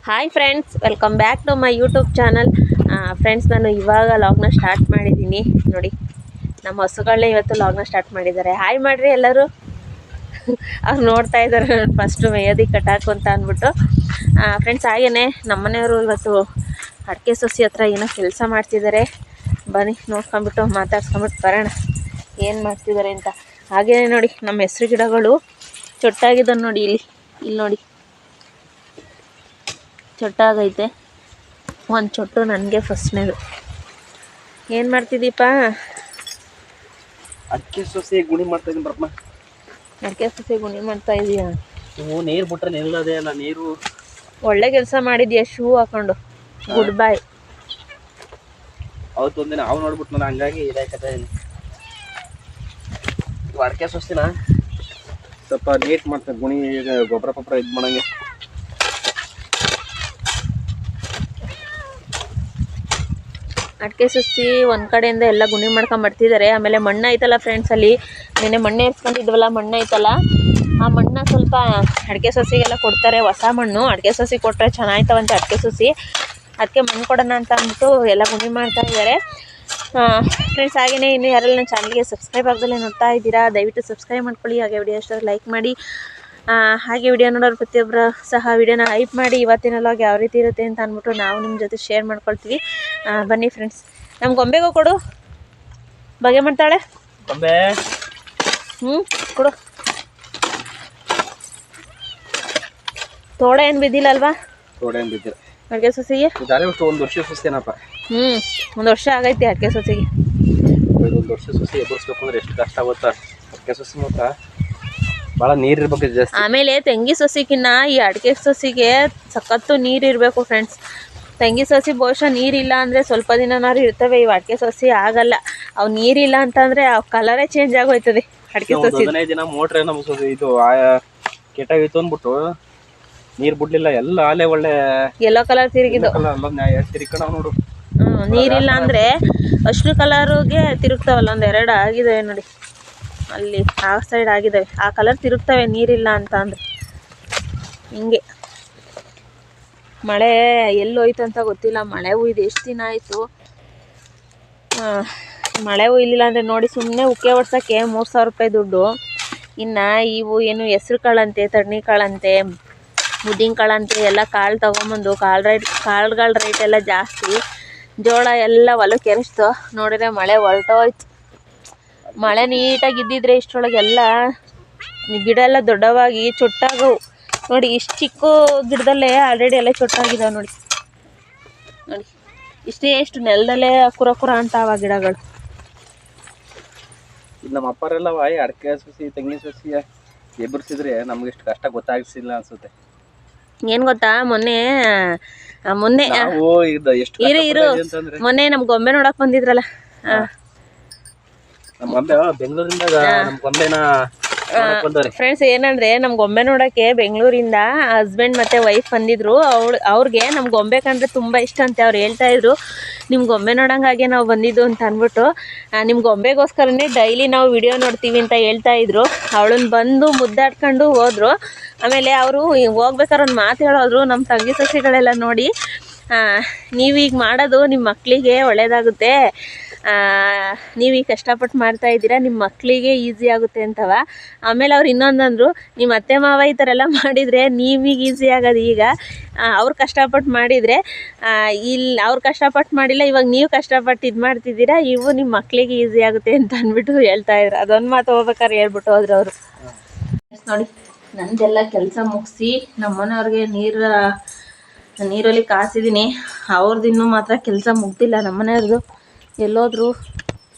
Hi friends, welcome back to my YouTube channel. Friends, ನಾನು ಇವಾಗ ಲಾಗ್ನ start ಮಾಡಿದ್ದೀನಿ. ನೋಡಿ, ನಮ್ಮ ಹಸುಗಳನ್ನೇ ಇವತ್ತು ಲಾಗ್ನ ಸ್ಟಾರ್ಟ್ ಮಾಡಿದ್ದಾರೆ. ಹಾಯ್ ಮಾಡಿರಿ ಎಲ್ಲರೂ. ಅವ್ರು ನೋಡ್ತಾ ಇದ್ದಾರೆ ನಾನು ಫಸ್ಟು ಮೇಯೋದಿಕ್ಕೆ ಕಟ್ಟಾಕು ಅಂತ ಅಂದ್ಬಿಟ್ಟು. ಫ್ರೆಂಡ್ಸ್, ಹಾಗೆಯೇ ನಮ್ಮನೆಯವರು ಇವತ್ತು ಅಡಿಕೆ ಸೊಸಿ ಹತ್ರ ಏನೋ ಕೆಲಸ ಮಾಡ್ತಿದ್ದಾರೆ. ಬನ್ನಿ ನೋಡ್ಕೊಂಬಿಟ್ಟು ಮಾತಾಡ್ಸ್ಕೊಂಬಿಟ್ಟು ಬರೋಣ ಏನು ಮಾಡ್ತಿದ್ದಾರೆ ಅಂತ. ಹಾಗೆಯೇ ನೋಡಿ, ನಮ್ಮ ಹೆಸ್ರು ಗಿಡಗಳು ಚೊಟ್ಟಾಗಿದ್ದಾವೆ ನೋಡಿ. ಇಲ್ಲಿ ನೋಡಿ, ಚೊಟ್ಟಾಗೈತೆ. ಒಂದು ಚೊಟ್ಟು ನನಗೆ ಫಸ್ಟ್ನೇದು. ಏನು ಮಾಡ್ತಿದ್ದೀಪ? ಅಡಿಕೆ ಸೊಸೆ ಗುಣಿ ಮಾಡ್ತಾ ಇದ್ದೀನಿ ಬ್ರಹ್ಮ. ಅಡಿಕೆ ಸೊಸೆ ಗುಣಿ ಮಾಡ್ತಾ ಇದೀಯಾ? ನೀರು ಬಿಟ್ರೆ ನಿಲ್ಲದೆ ಅಲ್ಲ. ನೀರು ಒಳ್ಳೆ ಕೆಲಸ ಮಾಡಿದ್ಯಾ, ಶೂ ಹಾಕೊಂಡು. ಗುಡ್ ಬಾಯ್. ಅವತ್ತು ಒಂದಿನ ನಾವು ನೋಡ್ಬಿಟ್ಟು ನಾನು ಹಂಗಾಗಿ ಇದಾಯ್ತಾ ಇದೀನಿ. ಅಡಿಕೆ ಸೊಸಿನ ಸ್ವಲ್ಪ ನೀಟ್ ಮಾಡ್ತಾರೆ ಗುಣಿ, ಗೊಬ್ಬರ ಪಬ್ಬರ ಇದು ಮಾಡಂಗೆ. ಅಡಿಕೆ ಸೊಸಿ ಒಂದು ಕಡೆಯಿಂದ ಎಲ್ಲ ಗುಣಿ ಮಾಡ್ಕೊಂಡು ಬರ್ತಿದ್ದಾರೆ. ಆಮೇಲೆ ಮಣ್ಣು ಐತಲ್ಲ ಫ್ರೆಂಡ್ಸ್, ಅಲ್ಲಿ ನೆನ್ನೆ ಮಣ್ಣೆ ಎರ್ಸ್ಕೊಂಡಿದ್ವಲ್ಲ, ಮಣ್ಣು ಐತಲ್ಲ, ಆ ಮಣ್ಣನ್ನ ಸ್ವಲ್ಪ ಅಡಿಕೆ ಸೊಸಿಗೆಲ್ಲ ಕೊಡ್ತಾರೆ. ಹೊಸ ಮಣ್ಣು ಅಡಿಕೆ ಸೊಸಿ ಕೊಟ್ಟರೆ ಚೆನ್ನಾಯ್ತವಂತೆ ಅಡಿಕೆ ಸೊಸಿ. ಅದಕ್ಕೆ ಮಣ್ಣು ಕೊಡೋಣ ಅಂತ ಅಂದ್ಬಿಟ್ಟು ಎಲ್ಲ ಗುಣಿ ಮಾಡ್ತಾ ಇದ್ದಾರೆ ಫ್ರೆಂಡ್ಸ್. ಹಾಗೆಯೇ ಇನ್ನು ಯಾರೆಲ್ಲ ನನ್ನ ಚಾನಲ್ಗೆ ಸಬ್ಸ್ಕ್ರೈಬ್ ಆಗದಲ್ಲೇ ನೋಡ್ತಾ ಇದ್ದೀರಾ, ದಯವಿಟ್ಟು ಸಬ್ಸ್ಕ್ರೈಬ್ ಮಾಡ್ಕೊಳ್ಳಿ. ಹಾಗೆ ವಿಡಿಯೋ ಅಷ್ಟು ಲೈಕ್ ಮಾಡಿ. ಹಾಗೆ ವಿಡಿಯೋ ನೋಡೋರು ಪ್ರತಿಯೊಬ್ಬರು ಸಹ ವಿಡಿಯೋನ ಹೈಪ್ ಮಾಡಿ. ಇವತ್ತಿನ ಲಾಗ್ ಯಾವ ರೀತಿ ಇರುತ್ತೆ ಅಂತ ಅಂದ್ಬಿಟ್ಟು ನಾವು ನಿಮ್ಮ ಜೊತೆ ಶೇರ್ ಮಾಡ್ಕೊಳ್ತೀವಿ. ಬನ್ನಿ ಫ್ರೆಂಡ್ಸ್. ನಮ್ಮ ಗೊಂಬೆಗೂ ಕೊಡು, ಬಗೆ ಮಾಡ್ತಾಳೆ ಗೊಂಬೆ. ಕೊಡು. ತೋಡ ಏನು ಬಿದ್ದಿಲ್ಲ ಅಲ್ವಾ? ತೋಡ ಏನು ಬಿದ್ದಿಲ್ಲ ಅಡಿಕೆ ಸೊಸಿಗೆ. ಒಂದು ವರ್ಷ ಸೊಸೆನಪ್ಪ. ಒಂದು ವರ್ಷ ಆಗೈತೆ ಅಡಿಕೆ ಸೊಸಿಗೆ. ಒಂದು ವರ್ಷ ಸೊಸೆ ಎಬ್ಬರಿಸ್ಬೇಕು ಅಂದ್ರೆ ಎಷ್ಟು ಕಷ್ಟ ಆಗುತ್ತಾ. ಅಡಿಕೆ ಸೊಸೆ ಮಾತ್ರ ಭಾಳ ನೀರು ಇರ್ಬೇಕು ಜಾಸ್ತಿ. ಆಮೇಲೆ ತೆಂಗಿ ಸೊಸಿಗಿನ್ನ ಈ ಅಡಿಕೆ ಸೊಸಿಗೆ ಸಖತ್ತು ನೀರು ಇರಬೇಕು ಫ್ರೆಂಡ್ಸ್. ತೆಂಗಿ ಸೊಸಿ ಬಹುಶಃ ನೀರಿಲ್ಲ ಅಂದರೆ ಸ್ವಲ್ಪ ದಿನನಾರು ಇರ್ತವೆ. ಇವು ಅಡಿಕೆ ಸೊಸಿ ಆಗಲ್ಲ. ಅವು ನೀರಿಲ್ಲ ಅಂತಂದರೆ ಅವು ಕಲರೇ ಚೇಂಜ್ ಆಗೋಯ್ತದೆ ಅಡಿಕೆ ಸೊಸಿ. 15 ದಿನ ಮೋಟ್ರೆ ನಮ್ಮ ಸೊಸಿ ಇದು ಕೆಟ್ಟಾಗಿತ್ತು ಅಂದ್ಬಿಟ್ಟು ನೀರು ಬಿಡ್ಲಿಲ್ಲ. ಎಲ್ಲ ಆಲೆ ಒಳ್ಳೆ ಯೆಲ್ಲೋ ಕಲರ್ ತಿರುಗಿದ್ದು ತಿರ್ಕಣ ನೋಡು. ನೀರಿಲ್ಲ ಅಂದರೆ ಅಷ್ಟು ಕಲರ್ಗೆ ತಿರುಗ್ತಾವಲ್ಲ. ಒಂದು 2 ಆಗಿದ್ದಾವೆ ನೋಡಿ, ಅಲ್ಲಿ ಆ ಸೈಡ್ ಆಗಿದ್ದಾವೆ. ಆ ಕಲರ್ ತಿರುಗ್ತವೆ ನೀರಿಲ್ಲ ಅಂತ ಅಂದರೆ. ಹಿಂಗೆ ಮಳೆ ಎಲ್ಲೋಯ್ತು ಅಂತ ಗೊತ್ತಿಲ್ಲ. ಮಳೆ ಹುಯ್ದು ಎಷ್ಟು ದಿನ ಆಯಿತು. ಮಳೆ ಹುಯ್ಲಿಲ್ಲ ಅಂದರೆ ನೋಡಿ, ಸುಮ್ಮನೆ ಉಕ್ಕೆ ಹೊಡ್ಸೋಕ್ಕೆ 3000 ರೂಪಾಯಿ ದುಡ್ಡು. ಇನ್ನು ಇವು ಏನು ಹೆಸ್ರು ಕಾಳಂತೆ, ತಣ್ಣಿ ಕಾಳಂತೆ, ಉದ್ದಿನ ಕಾಳಂತೆ ಎಲ್ಲ ಕಾಳು ತೊಗೊಂಬಂದು ಕಾಳುಗಳ ರೇಟ್ ಎಲ್ಲ ಜಾಸ್ತಿ. ಜೋಳ ಎಲ್ಲ ಹೊಲಕ್ಕೆ ಎರಚ್ತು. ನೋಡಿದ್ರೆ ಮಳೆ ಹೊರಟೋಯ್ತು. ಮಳೆ ನೀಟಾಗಿ ಇದ್ದಿದ್ರೆ ಇಷ್ಟರೊಳಗೆಲ್ಲ ಗಿಡ ಎಲ್ಲ ದೊಡ್ಡವಾಗಿ ಚೊಟ್ಟಾಗವು ನೋಡಿ. ಇಷ್ಟು ಚಿಕ್ಕ ಗಿಡದಲ್ಲೇ ಆಲ್ರೆಡಿ ಎಲ್ಲ ಚೊಟ್ಟಾಗಿದ್ದಾವೆ ನೋಡಿ. ಎಷ್ಟು ನೆಲದಲ್ಲೇ ಕುರ ಅಂತ ಅವ ಗಿಡಗಳು. ನಮ್ಮ ಅಪ್ಪರೆಲ್ಲ ಅಡಿಕೆ ಸೊಸಿ ತೆಂಗಿನ ಸೊಸಿ ಎಬ್ಬರಿಸಿದ್ರೆ ನಮ್ಗೆ ಇಷ್ಟು ಕಷ್ಟ ಗೊತ್ತಾಗಿಸಿಲ್ಲ ಅನ್ಸುತ್ತೆ. ಏನು ಗೊತ್ತಾ, ಮೊನ್ನೆ ಮೊನ್ನೆ ನಮ್ಮ ಗೊಂಬೆ ನೋಡಕ್ ಬಂದಿದ್ರಲ್ಲ. ನಮ್ಮ ಗೊಂಬೆ ಬೆಂಗಳೂರಿಂದ ನಮ್ಮ ಗೊಂಬೆನ ಫ್ರೆಂಡ್ಸ್, ಏನಂದ್ರೆ ನಮ್ಮ ಗೊಂಬೆ ನೋಡೋಕ್ಕೆ ಬೆಂಗಳೂರಿಂದ ಹಸ್ಬೆಂಡ್ ಮತ್ತು ವೈಫ್ ಬಂದಿದ್ರು. ಅವ್ರಿಗೆ ನಮ್ಮ ಗೊಂಬೆ ಕಂಡ್ರೆ ತುಂಬ ಇಷ್ಟ ಅಂತೆ. ಅವ್ರು ಹೇಳ್ತಾ ಇದ್ರು, ನಿಮ್ಮ ಗೊಂಬೆ ನೋಡೋಂಗಾಗೆ ನಾವು ಬಂದಿದ್ದು ಅಂತ ಅಂದ್ಬಿಟ್ಟು. ನಿಮ್ಮ ಗೊಂಬೆಗೋಸ್ಕರನೇ ಡೈಲಿ ನಾವು ವಿಡಿಯೋ ನೋಡ್ತೀವಿ ಅಂತ ಹೇಳ್ತಾ ಇದ್ರು. ಅವಳನ್ನ ಬಂದು ಮುದ್ದಾಡ್ಕೊಂಡು ಹೋದ್ರು. ಆಮೇಲೆ ಅವರು ಹೋಗ್ಬೇಕಾದ್ರೆ ಒಂದು ಮಾತು ಹೇಳೋದ್ರು, ನಮ್ಮ ತಂಗಿ ಸಸಿಗಳೆಲ್ಲ ನೋಡಿ, ನೀವೀಗ ಮಾಡೋದು ನಿಮ್ಮ ಮಕ್ಕಳಿಗೆ ಒಳ್ಳೆಯದಾಗುತ್ತೆ. ನೀವೀಗ ಕಷ್ಟಪಟ್ಟು ಮಾಡ್ತಾಯಿದ್ದೀರಾ, ನಿಮ್ಮ ಮಕ್ಕಳಿಗೆ ಈಸಿ ಆಗುತ್ತೆ ಅಂತವ. ಆಮೇಲೆ ಅವ್ರು ಇನ್ನೊಂದಂದರು, ನಿಮ್ಮ ಅತ್ತೆ ಮಾವ ಈ ಥರ ಎಲ್ಲ ಮಾಡಿದರೆ ನೀವೀಗ ಈಸಿ ಆಗೋದು. ಈಗ ಅವ್ರು ಕಷ್ಟಪಟ್ಟು ಮಾಡಿದರೆ ಅವ್ರು ಕಷ್ಟಪಟ್ಟು ಮಾಡಿಲ್ಲ, ಇವಾಗ ನೀವು ಕಷ್ಟಪಟ್ಟು ಇದು ಮಾಡ್ತಿದ್ದೀರಾ, ಇವು ನಿಮ್ಮ ಮಕ್ಕಳಿಗೆ ಈಸಿ ಆಗುತ್ತೆ ಅಂತ ಅಂದ್ಬಿಟ್ಟು ಹೇಳ್ತಾಯಿದ್ರು. ಅದೊಂದು ಮಾತು ಹೋಗ್ಬೇಕಾದ್ರೆ ಹೇಳ್ಬಿಟ್ಟು ಹೋದ್ರು ಅವರು. ನೋಡಿ, ನಂದೆಲ್ಲ ಕೆಲಸ ಮುಗಿಸಿ ನಮ್ಮನೆಯವ್ರಿಗೆ ನೀರಲ್ಲಿ ಕಾಸಿದ್ದೀನಿ. ಅವ್ರದ್ದು ಮಾತ್ರ ಕೆಲಸ ಮುಗ್ದಿಲ್ಲ. ನಮ್ಮನೆಯವ್ರದ್ದು ಎಲ್ಲೋದ್ರು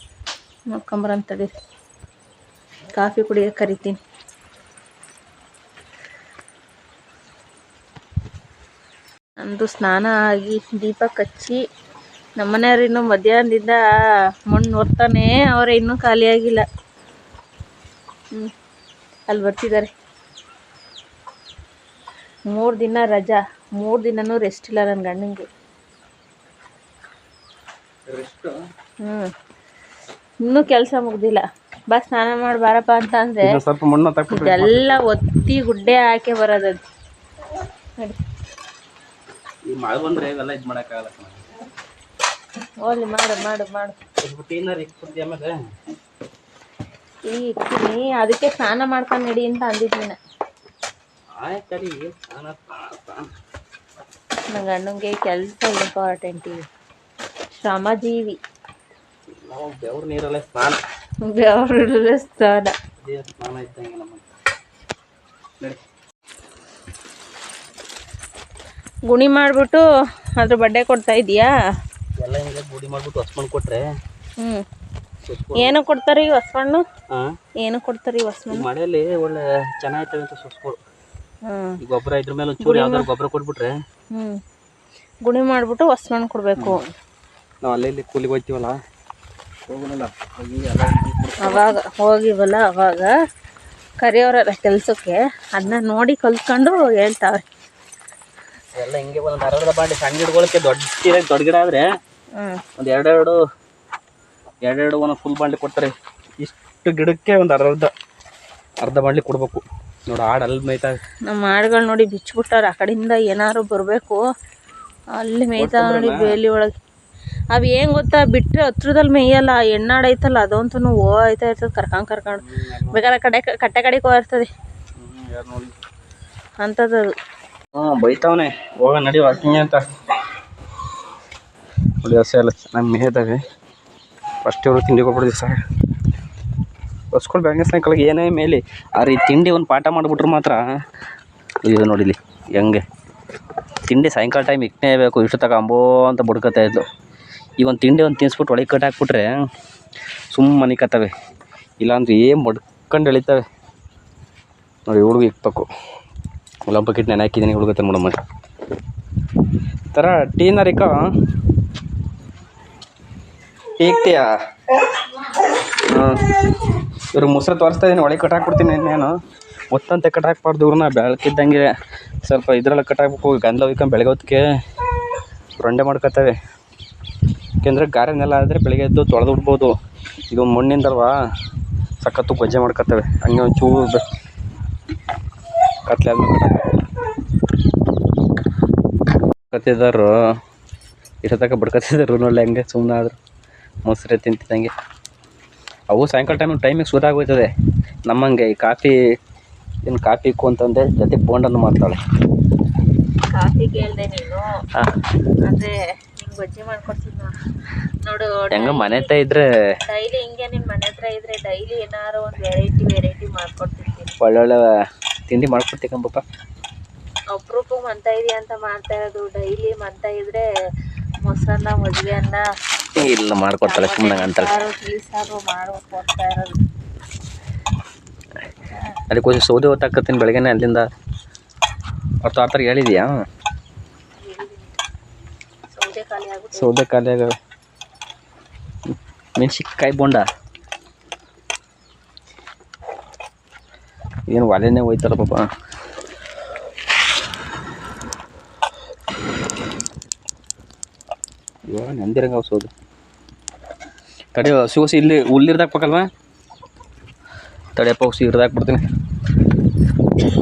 ನೋಡ್ಕೊಂಬರಂತಡಿ. ಕಾಫಿ ಕುಡಿಯೋಕೆ ಕರಿತೀನಿ. ನಂದು ಸ್ನಾನ ಆಗಿ ದೀಪ ಕಚ್ಚಿ, ನಮ್ಮನೆಯವ್ರು ಇನ್ನೂ ಮಧ್ಯಾಹ್ನದಿಂದ ಮಣ್ಣು ಹೊರ್ತಾನೆ ಅವರೇ, ಇನ್ನೂ ಖಾಲಿಯಾಗಿಲ್ಲ. ಅಲ್ಲಿ ಬರ್ತಿದ್ದಾರೆ. 3 ದಿನ ರಜಾ, 3 ದಿನನೂ ರೆಸ್ಟ್ ಇಲ್ಲ ನನ್ನ ಗಂಡನಿಗೆ. ಇನ್ನೂ ಕೆಲಸ ಮುಗ್ದಿಲ್ಲ. ಬಾ ಸ್ನಾನ ಮಾಡಿ ಬಾರಪ್ಪ ಅಂತ ಅಂದರೆ ಇದೆಲ್ಲ ಒತ್ತಿ ಗುಡ್ಡೆ ಹಾಕಿ ಬರೋದದು ನೋಡಿ. ಈ ಮಳೆ ಬಂದರೆ ಇವೆಲ್ಲ ಇದು ಮಾಡೋಕ್ಕಾಗಲ್ಲ. ಹೋಗ್ಲಿ ಮಾಡು ಮಾಡು ಮಾಡು. ಏನಾರು ಇಕ್ಬಿಡ್ತೀವಿ ಆಮೇಲೆ ಈ ಇಕ್ತೀನಿ, ಅದಕ್ಕೆ ಸ್ನಾನ ಮಾಡ್ಕೊಂಡು ನಡಿ ಅಂತ ಅಂದಿದ್ದೀನಿ. ಆಯ್ತು ರೀ. ನನ್ನ ಗಂಡಂಗೆ ಕೆಲಸ ಇಂಪಾರ್ಟೆಂಟ್ ಈಗ, ಶ್ರಮಜೀವಿ. ನಾವು ಬೆವ್ರ ನೀರಲ್ಲೇ ಸ್ನಾನ, ಬೆವರಲ್ಲೇ ಸ್ನಾನ. ಸ್ನಾನ ಇದ್ದಂಗೆ ನಮ್ಮ ನಡಿ. ಗುಣಿ ಮಾಡಿಬಿಟ್ಟು ಅದ್ರ ಬಡ್ಡೆ ಕೊಡ್ತಾ ಇದೀಯಾ? ಎಲ್ಲ ಹಿಂಗೆ ಗುಡಿ ಮಾಡ್ಬಿಟ್ಟು ಹೊಸ್ಮಣ್ಣು ಕೊಟ್ರೆ ಏನು ಕೊಡ್ತಾರೆ ಈ ಹೊಸ್ಮಣ್ಣು? ಹಾಂ, ಏನು ಕೊಡ್ತಾರೆ ಈ ಹೊಸ್ಮಣ್ಣು? ಮಳೆಯಲ್ಲಿ ಒಳ್ಳೆ ಚೆನ್ನಾಗಿರ್ತವೆ ಅಂತ ಸೊಸ್ಗಳು. ಈ ಗೊಬ್ಬರ ಇದ್ರ ಮೇಲೆ ಒಂಚೂರು ಯಾವ್ದಾದ್ರು ಗೊಬ್ಬರ ಕೊಟ್ಬಿಟ್ರೆ ಗುಣಿ ಮಾಡಿಬಿಟ್ಟು ಹೊಸ್ಮಣ್ಣು ಕೊಡಬೇಕು. ನಾವು ಅಲ್ಲಿ ಕೂಲಿಗೆ ಹೋಗ್ತೀವಲ್ಲ, ಹೋಗೋಣಲ್ಲ ಹೋಗಿ ಅವಾಗ ಹೋಗಿವಲ್ಲ ಅವಾಗ ಕರಿಯೋರಲ್ಲ ಕೆಲಸಕ್ಕೆ, ಅದನ್ನ ನೋಡಿ ಕಲ್ತ್ಕೊಂಡು ಹೇಳ್ತಾವೆ. ಎಲ್ಲ ಹಿಂಗೆ ಒಂದು ಅರ್ಧ ಬಾಂಡೆ ಸಣ್ಣ ಗಿಡಗಳಿಗೆ ದೊಡ್ಡ ಗಿಡ ಆದರೆ ಒಂದು ಎರಡೆರಡು ಒಂದೊಂದು ಫುಲ್ ಬಾಂಡ್ಲಿ ಕೊಡ್ತಾರೆ. ಇಷ್ಟು ಗಿಡಕ್ಕೆ ಒಂದು ಅರ್ಧ ಬಾಂಡ್ಲಿ ಕೊಡ್ಬೇಕು. ನೋಡಿ ಆಡು ಅಲ್ಲಿ ಮೇಯ್ತಾವೆ. ನಮ್ಮ ಆಡುಗಳು ನೋಡಿ ಬಿಚ್ಚಿಬಿಟ್ಟಾರೆ. ಆ ಕಡೆಯಿಂದ ಏನಾದ್ರು ಬರಬೇಕು, ಅಲ್ಲಿ ಮೇಯ್ತಾ ನೋಡಿ ಬೇಲಿ ಒಳಗೆ. ಅವು ಏನು ಗೊತ್ತಾ, ಬಿಟ್ಟರೆ ಹತ್ರದಲ್ಲಿ ಮೇಯಲ್ಲ. ಹೆಣ್ಣಾಡು ಐತಲ್ಲ ಅದಂತೂ ಹೋಯ್ತಾ ಇರ್ತದೆ ಕರ್ಕೊಂಡು ಬೇಕಾದ್ರೆ ಕಟ್ಟೆ ಕಡೆಗೆ ಹೋಗಿರ್ತದೆ ಅಂಥದ್ದು ಅದು. ಬೈತಾವನೆ ಹೋಗ ನಡಿ ವಾಕಿಂಗ್ ಅಂತ. ನೋಡಿ ಹಸೆ ಎಲ್ಲ ಚೆನ್ನಾಗಿ ಮೇಯ್ದಾವೆ. ಫಸ್ಟ್ ಇವರು ತಿಂಡಿ ಕೊಟ್ಬಿಡ್ತೀವಿ ಸರ್. ಹೊಸ್ಕೊಳ್ ಬ್ಯಾಂಗ ಸಾಯಂಕಾಲಕ್ಕೆ ಏನೇ ಮೇಲೆ ಈ ತಿಂಡಿ ಒಂದು ಪಾಠ ಮಾಡಿಬಿಟ್ರು ಮಾತ್ರ ಇದು ನೋಡಿಲಿ ಹೆಂಗೆ ತಿಂಡಿ ಸಾಯಂಕಾಲ ಟೈಮ್ ಇಕ್ಕನೇ ಬೇಕು. ಇಷ್ಟು ತಗ ಅಂಬೋ ಅಂತ ಬುಡ್ಕೊತಾ ಇದ್ದು. ಈಗ ಒಂದು ತಿಂಡಿ ಒಂದು ತಿನ್ನಿಸ್ಬಿಟ್ಟು ಒಳಗೆ ಕಟ್ ಹಾಕ್ಬಿಟ್ರೆ ಸುಮ್ಮನೆ ಕತ್ತವೆ, ಇಲ್ಲಾಂದ್ರೆ ಏನು ಮಡ್ಕೊಂಡು ಎಳಿತವೆ ನೋಡಿ. ಹುಡುಗ ಇಕ್ಬೇಕು. ಒಲ್ಲ ಬಕೆಟ್ ನೆನೆ ಹಾಕಿದ್ದೀನಿ, ಹುಡುಗತ್ತೆ ನೋಡಮ್ಮ ಥರ ಟೀನರಿಕ ಈಗ್ತೀಯಾ? ಇವ್ರು ಮೊಸರು ತೋರಿಸ್ತಾ ಇದ್ದೀನಿ, ಒಳಗೆ ಕಟ್ ಹಾಕ್ಬಿಡ್ತೀನಿ. ಇನ್ನೇನು ಒತ್ತಂತೆ ಕಟ್ ಹಾಕ್ಬಾರ್ದು ಇವ್ರನ್ನ. ಬೆಳಕಿದ್ದಂಗೆ ಸ್ವಲ್ಪ ಇದ್ರೆಲ್ಲ ಕಟ್ ಹಾಕ್ಬೇಕು. ಗಂಧ ಹೋಯ್ಕೊಂಡು ಬೆಳಗ್ಗೆ ಹೊತ್ತಿಗೆ ರೊಂಡೆ ಮಾಡ್ಕೊತವೆ. ಯಾಕೆಂದರೆ ಗಾರೆನೆಲ್ಲ ಆದರೆ ಬೆಳಗ್ಗೆ ಎದ್ದು ತೊಳೆದು ಬಿಡ್ಬೋದು. ಇದು ಮಣ್ಣಿಂದಲ್ವಾ ಸಖತ್ತು ಗೊಜ್ಜೆ ಮಾಡ್ಕೊತವೆ. ಹಂಗೆ ಒಂಚೂರು ಕತ್ಲೆ ಆದ್ಮೇಲೆ ಕತ್ತಿದ್ದಾರು ಇಷ್ಟೊತ್ತಕ ಬಿಡ್ಕೊತಿದ್ರು ನೋಡಿ ಹಂಗೆ ಸುಮ್ಮನೆ ಆದರು ಮೊಸರೆ ತಿಂತಿದ್ದಂಗೆ. ಅವು ಸಾಯಂಕಾಲ ಟೈಮಿಗೆ ಸುಧಾಗೋಯ್ತದೆ. ನಮ್ಮಂಗೆ ಈ ಕಾಫಿ ಇಕ್ಕು ಅಂತಂದೆ ಜೊತೆಗೆ ಬೋಂಡನ್ನು ಮಾಡ್ತಾಳೆ. ಕಾಫಿ ಕೇಳಿದೆ ನೀನು, ಅಂದರೆ ಹಿಂಗೆ ಗೊಜ್ಜೆ ಮಾಡ್ಕೊಡ್ತೀನಿ ನೋಡು. ಹೆಂಗ ಮನೆ ಹತ್ರ ಇದ್ರೆ ಡೈಲಿ ಹಿಂಗೆ ನಿಮ್ಮ ಮನೆ ಹತ್ರ ಇದ್ರೆ ಡೈಲಿ ಏನಾರು ಒಂದು ವೆರೈಟಿ ಮಾಡ್ಕೊಡ್ತಿರ್ತೀನಿ. ಒಳ್ಳೊಳ್ಳೆ ತಿಂಡಿ ಮಾಡ್ಕೊಡ್ತೀಕಂಬಪ್ಪ. ಅಪರೂಪಕ್ಕೆ ಮಂತ ಇದೆಯಾ ಅಂತ ಮಾಡ್ತಾ ಇರೋದು. ಡೈಲಿ ಮಂತ ಇದ್ರೆ ಮೊಸರನ್ನ ಮಜ್ಜಿಗೆ ಅನ್ನ ಇಲ್ಲ ಮಾಡ್ಕೊಡ್ತಾಳೆ ಸುಮ್ಮನೆ ಅಂತಾಳೆ. ಸಾರು ಮಾಡ್ಕೊಡ್ತಾ ಇರೋದು. ಅದಕ್ಕೋಸ್ಕರ ಸೌದೆ ಹೊತ್ತಾಕತ್ತೀನಿ ಬೆಳಗ್ಗೆನೆ ಅಲ್ಲಿಂದ. ಅವ್ರು ಆ ಥರ ಹೇಳಿದೆಯಾ? ಸೌದೆ ಖಾಲಿ ಆಗವೆ. ಮೆಣಸಿನ್ಕಾಯಿ ಬೋಂಡ ಏನು ಒಲೆನೇ ಹೋಯ್ತಾರ ಪಾಪ. ಇವಾಗ ನೆಂದಿರಂಗ ಸೌದೆ ತಡೆ. ಹಸಿ ಇಲ್ಲಿ ಹುಲ್ಲಿರ್ದಾಕ್ಬೇಕಲ್ವ? ತಡೆಯಪ್ಪ ಹುಸಿ ಹಿಡ್ದಾಕ್ಬಿಡ್ತೀನಿ.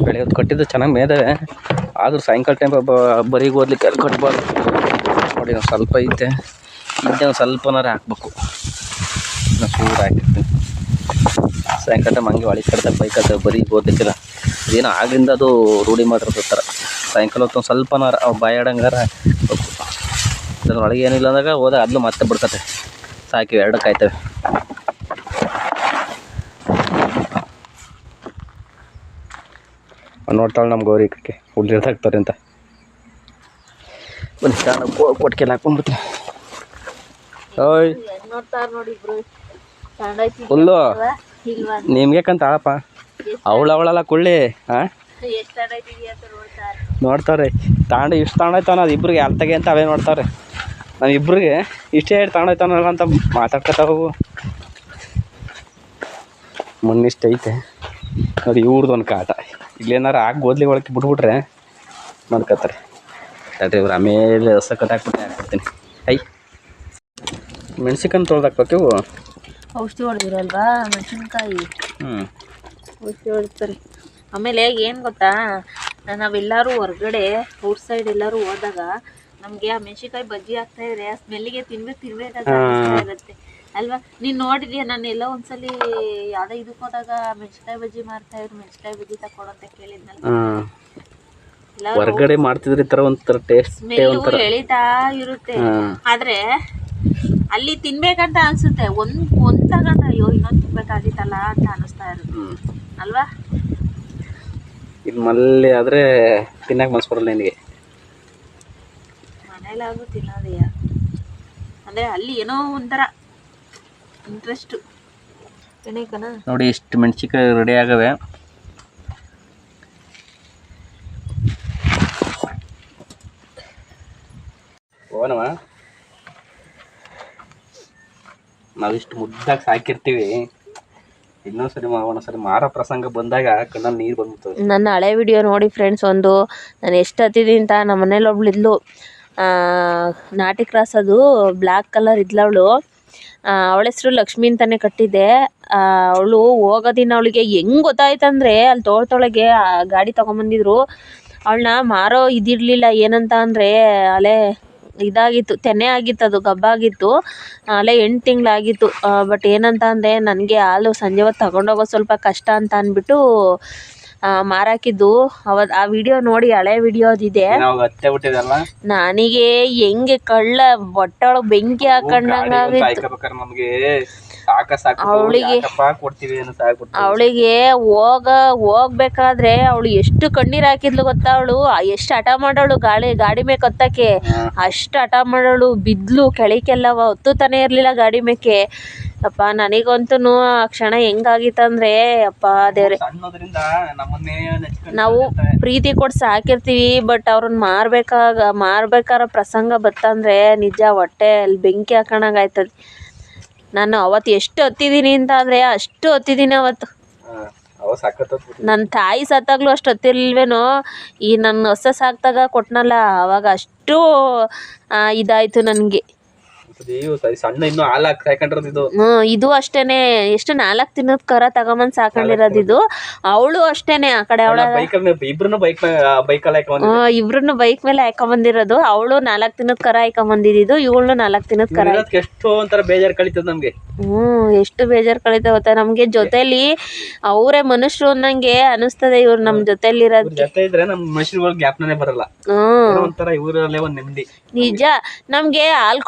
ಬೆಳಗ್ಗೆ ಹೊತ್ತು ಕಟ್ಟಿದ್ದು ಚೆನ್ನಾಗಿ ಮೇದಾವೆ. ಆದರೂ ಸಾಯಂಕಾಲ ಟೈಮ್ ಬರೀಗೆ ಓದ್ಲಿಕ್ಕೆ ಅಲ್ಲಿ ಕಟ್ಬಾರ್ದು ನೋಡಿ. ನಾವು ಸ್ವಲ್ಪ ಐತೆ ಇದ್ದೆ ಒಂದು ಸ್ವಲ್ಪನಾರ ಹಾಕ್ಬೇಕು. ನಾನು ಸೂರು ಹಾಕಿರ್ತೀನಿ. ಸಾಯಂಕಾಲ ಟೈಮ್ ಹಂಗೆ ಒಳಗೆ ಕಟ್ದಾಗ ಬೈಕತ್ತೆ ಬರೀಗೆ ಓದ್ಲಿಕ್ಕಿಲ್ಲ. ಅದೇನೋ ಆಗಿಂದ ಅದು ರೂಢಿ ಮಾಡಿರ್ತಾರೆ. ಸಾಯಂಕಾಲ ಹೊತ್ತು ಒಂದು ಸ್ವಲ್ಪನಾರ ಬಾಯಾಡಂಗಾರ ಹಾಕ್ಬೇಕು. ಅದ್ರೊಳಗೆ ಏನಿಲ್ಲ ಅಂದಾಗ ಹೋದಾಗ ಅದನ್ನು ಮತ್ತೆ ಬಿಡ್ಕತ್ತೆ. ಸಾಕಿವೆ ಎರಡಕ್ಕೆ ಆಯ್ತವೆ. ನೋಡ್ತಾಳೆ ನಮ್ಮ ಗೌರಿ ಕಕ್ಕೆ ಹುಲ್ಲಿರ್ದಾಕ್ತಾರೆ ಅಂತ. ಒಂದು ಸ್ಟಾಂಡ್ ಕೊಟ್ಟಿಗೆಲ್ಲ ಹಾಕ್ಕೊಂಡ್ಬಿಡ್ತೀನಿ. ಓಯ್ ಹುಲ್ಲು ನಿಮ್ಗೆಕಂತ ಆಳಪ್ಪ. ಅವಳಲ್ಲ ಕುಳ್ಳಿ. ಹಾಂ ನೋಡ್ತಾವ್ರೆ ತಾಂಡು ಇಷ್ಟು ತಾಂಡೋಯ್ತಾನ. ಅದು ಇಬ್ರಿಗೆ ಅಲ್ತಾಗೆ ಅಂತ ಅವೇ ನೋಡ್ತಾವ್ರೆ. ನಾವು ಇಬ್ರಿಗೆ ಇಷ್ಟೇ ತಾಂಡೋಯ್ತಾನಲ್ಲ ಅಂತ ಮಾತಾಡ್ಕೊತಾವು. ಮಣ್ಣಿಷ್ಟು ಐತೆ ನೋಡಿ. ಇವ್ರದ್ದು ಒಂದು ಕಾಟ. ಇಲ್ಲೇನಾರು ಆಗಿ ಓದ್ಲಿ ಒಳಗೆ ಬಿಟ್ಬಿಟ್ರೆ ಮಾಡ್ಕೊತಾರೆ. ಅದೇ ಇವ್ರು ಆಮೇಲೆ ಹೊಸ ಕಟ್ಟಾಕ್ಬಿಟ್ಟು ಹಾಕ್ಬಿಡ್ತೀನಿ. ಮೆಣಸಿನ್ಕಾಯಿ ತೊಳ್ದಾಕ್ಬೇಕು. ಇವು ಔಷಧಿ ಹೊಡೆದಿರಲ್ವಾ ಮೆಣಸಿನ್ಕಾಯಿ. ಔಷಧಿ ಹೊಡಿತಾರೆ. ಆಮೇಲೆ ಏನು ಗೊತ್ತಾ, ನಾವೆಲ್ಲರೂ ಹೊರಗಡೆ ಔಟ್ ಸೈಡ್ ಎಲ್ಲರೂ ಹೋದಾಗ ನಮಗೆ ಆ ಮೆಣಸಿನ್ಕಾಯಿ ಬಜ್ಜಿ ಆಗ್ತಾ ಇದ್ರೆ ಆ ಸ್ಮೆಲ್ಲಿಗೆ ತಿನ್ಬೇಕಾಗ ಇರುತ್ತೆ ಅಲ್ವಾ. ನೀನು ನೋಡಿದ್ಯಾ, ನಾನು ಎಲ್ಲೋ ಒಂದ್ಸಲಿ ಯಾವುದೋ ಇದಕ್ಕೆ ಹೋದಾಗ ಮೆಣಸಿನ್ಕಾಯಿ ಬಜ್ಜಿ ಮಾಡ್ತಾ ಇದ್ರು, ಮೆಣಸಿನ್ಕಾಯಿ ಬಜ್ಜಿ ತಕೊಡು ಅಂತ ಕೇಳಿದ್ನಲ್ಲ, ಹೊರಗಡೆ ಮಾಡ್ತಿದ್ರೆ ಈ ಥರ ಒಂಥರ ಟೇಸ್ಟ್ ಸ್ಮೆಲ್ಲು ಎಳಿತಾ ಇರುತ್ತೆ. ಆದ್ರೆ ಅಲ್ಲಿ ತಿನ್ಬೇಕಂತ ಅನ್ಸುತ್ತೆ, ಒಂದ್ ತಗೊಂಡ ಅಯ್ಯೋ ಇನ್ನೊಂದು ತಿನ್ಬೇಕಾಗಿತ್ತಲ್ಲ ಅಂತ ಅನಿಸ್ತಾ ಇರುತ್ತೆ ಅಲ್ವಾ. ಇದು ಮಲ್ಲಿ ಆದ್ರೆ ತಿನ್ನಕ್ಕೆ ಮನಸ್ಸು ಬರಲ್ಲ ನಿನಗೆ. ಮನೇಲಾದ್ರೂ ತಿನ್ನೋದೆಯಾ ಅಂದ್ರೆ ಅಲ್ಲಿ ಏನೋ ಒಂಥರ ಇಂಟ್ರೆಸ್ಟ್. ನೋಡಿ ಇಷ್ಟು ಮೆಣಸಿನ್ಕಾಯಿ ರೆಡಿ ಆಗವೆ. ಓನವ ನಾವಿಷ್ಟು ಮುದ್ದಾಗಿ ಸಾಕಿರ್ತೀವಿ, ಒಂದೊಂದ್ಸರಿ ಮಾರೋ ಪ್ರಸಂಗ ಬಂದಾಗ ಕಣ್ಣಲ್ಲಿ ನೀರು ಬಂದ್ಬಿಡ್ತದೆ. ನನ್ನ ಹಳೆ ವಿಡಿಯೋ ನೋಡಿ ಫ್ರೆಂಡ್ಸ್, ನಾನು ಎಷ್ಟು ಹತ್ತಿದ್ದೀನಿ ಅಂತ. ನಮ್ಮ ಮನೇಲಿ ಒಬ್ಳಿದ್ಲು, ನಾಟಿ ಕ್ರಾಸ್, ಅದು ಬ್ಲ್ಯಾಕ್ ಕಲರ್ ಇದ್ಲವಳು. ಅವಳ ಹೆಸರು ಲಕ್ಷ್ಮಿ ಅಂತಾನೆ ಕಟ್ಟಿದ್ದೆ. ಅವಳು ಹೋಗೋ ದಿನ ಅವಳಿಗೆ ಹೆಂಗೆ ಗೊತ್ತಾಯ್ತಂದ್ರೆ ಅಲ್ಲಿ ತೋಟದೊಳಗೆ ಗಾಡಿ ತೊಗೊಂಬಂದಿದ್ರು. ಅವಳನ್ನ ಮಾರೋ ಇದಿರಲಿಲ್ಲ, ಏನಂತ ಅಂದರೆ ಅಲ್ಲೇ ಇದಾಗಿತ್ತು, ತೆನೆ ಆಗಿತ್ತು, ಅದು ಗಬ್ಬಾಗಿತ್ತು, ಅಲ್ಲೇ 8 ತಿಂಗಳಾಗಿತ್ತು. ಬಟ್ ಏನಂತ ಅಂದರೆ ನನಗೆ ಹಾಲು ಸಂಜೆ ಹೊತ್ತು ತಗೊಂಡೋಗೋ ಸ್ವಲ್ಪ ಕಷ್ಟ ಅಂತ ಅಂದ್ಬಿಟ್ಟು ಮಾರಾಕಿದ್ದು. ಆ ವಿಡಿಯೋ ನೋಡಿ, ಹಳೆ ವಿಡಿಯೋ ಅದಿದೆ. ನನಗೆ ಹೆಂಗೆ ಕಳ್ಳ ಹೊಟ್ಟೆಯೊಳಗೆ ಬೆಂಕಿ ಹಾಕೊಂಡಂಗಾಗಿತ್ತು. ಅವಳಿಗೆ ಹೋಗ್ಬೇಕಾದ್ರೆ ಅವಳು ಎಷ್ಟು ಕಣ್ಣೀರು ಹಾಕಿದ್ಲು ಗೊತ್ತಾ. ಅವಳು ಎಷ್ಟು ಹಠ ಮಾಡೋಳು, ಗಾಡಿ ಮೇಲೆ ಕತ್ತಕ್ಕೆ ಅಷ್ಟು ಹಠ ಮಾಡೋಳು. ಬಿದ್ಲು ಕೆಳಕ್ಕೆಲ್ಲ, ಹೊತ್ತುತ್ತಾನೆ ಇರಲಿಲ್ಲ ಗಾಡಿ ಮೇಕೆ. ಅಪ್ಪ ನನಗಂತೂ ಆ ಕ್ಷಣ ಹೆಂಗಾಗಿತ್ತಂದ್ರೆ, ಅಪ್ಪ ದೇವ್ರೆ, ನಾವು ಪ್ರೀತಿ ಕೊಟ್ಟು ಸಾಕಿರ್ತೀವಿ, ಬಟ್ ಅವ್ರನ್ನ ಮಾರ್ಬೇಕಾರ ಪ್ರಸಂಗ ಬತ್ತಂದ್ರೆ ನಿಜ ಹೊಟ್ಟೆ ಅಲ್ಲಿ ಬೆಂಕಿ ಹಾಕೋಣಂಗೆ ಆಯ್ತದೆ. ನಾನು ಅವತ್ತು ಎಷ್ಟು ಹತ್ತಿದ್ದೀನಿ ಅಂತ ಅಂದರೆ ಅಷ್ಟು ಹತ್ತಿದ್ದೀನಿ ಅವತ್ತು. ನನ್ನ ತಾಯಿ ಸತ್ತಾಗ್ಲೂ ಅಷ್ಟು ಹತ್ತಿರ್ಲಿಲ್ವೇನೋ, ಈ ನನ್ನ ಹೊಸ ಸಾಕ್ದಾಗ ಕೊಟ್ಟನಲ್ಲ ಅವಾಗ ಅಷ್ಟು ಇದಾಯಿತು ನನಗೆ. ಇದು ಅಷ್ಟೇನೆ, ಎಷ್ಟು 4 ತಿನ್ನೋದ್ ಕರ ತಗೊಂಬಂದ್ ಸಾಕೊಂಡಿರೋದು ಇದು. ಅವಳು ಅಷ್ಟೇನೆ, ಆ ಕಡೆ ಇಬ್ರನ್ನು ಬೈಕ್ ಮೇಲೆ ಹಾಕೊಂಬಂದಿರೋದು. ಅವಳು 4 ತಿನ್ನೋದ್ ಕರ ಹಾಕೊಂಬಂದಿದ್ದು, ಇವಳು 4 ತಿನ್ನೋದ್ ಕರ. ಎಷ್ಟು ಬೇಜಾರು ಕಳೀತಾ ಗೊತ್ತಾ ನಮ್ಗೆ. ಜೊತೆಲಿ ಅವರೇ ಮನುಷ್ಯರು ಅನ್ನಂಗೆ ಅನಿಸ್ತದೆ ಇವ್ರು ನಮ್ ಜೊತೆಲಿ ಇರೋದಕ್ಕೆ. ನಿಜ. ನಮ್ಗೆ ಹಾಲು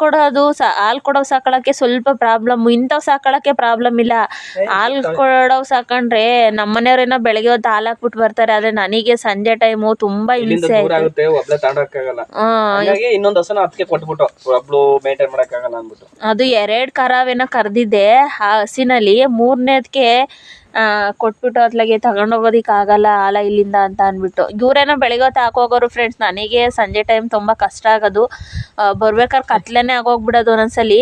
ಕೊಡೋ ಸಾಕೊಳಕ್ಕೆ ಸ್ವಲ್ಪ ಪ್ರಾಬ್ಲಮ್, ಇಂಥವ್ ಸಾಕೊಳಕ್ಕೆ ಪ್ರಾಬ್ಲಮ್ ಇಲ್ಲ. ಹಾಲು ಕೊಡೋ ಸಾಕೊಂಡ್ರೆ ನಮ್ಮನೆಯವ್ರೇನೋ ಬೆಳಗ್ಗೆ ಹೊತ್ತು ಹಾಲು ಹಾಕ್ಬಿಟ್ಟು ಬರ್ತಾರೆ, ಆದ್ರೆ ನನಗೆ ಸಂಜೆ ಟೈಮು ತುಂಬಾ ಹಿಂಸೆ ಆಯ್ತು. ಅದು 2 ಕರಾವೇನೋ ಕರ್ದಿದ್ದೆ ಆ ಹಸಿನಲ್ಲಿ, 3ನೇದಕ್ಕೆ ಕೊಟ್ಬಿಟ್ಟು ಅತ್ಲಾಗೆ ತಗೊಂಡೋಗೋದಿಕ್ ಆಗಲ್ಲ ಹಾಲ ಇಲ್ಲಿಂದ ಅಂತ ಅಂದ್ಬಿಟ್ಟು. ಇವ್ರೇನೋ ಬೆಳಗ್ಗೆ ಹೊತ್ತು ಹಾಕೋಗೋರು ಫ್ರೆಂಡ್ಸ್. ನನಗೆ ಸಂಜೆ ಟೈಮ್ ತುಂಬ ಕಷ್ಟ ಆಗೋದು, ಬರ್ಬೇಕಾದ್ರೆ ಕತ್ಲೇನೆ ಆಗೋಗ್ಬಿಡೋದು ಒಂದೊಂದ್ಸಲಿ.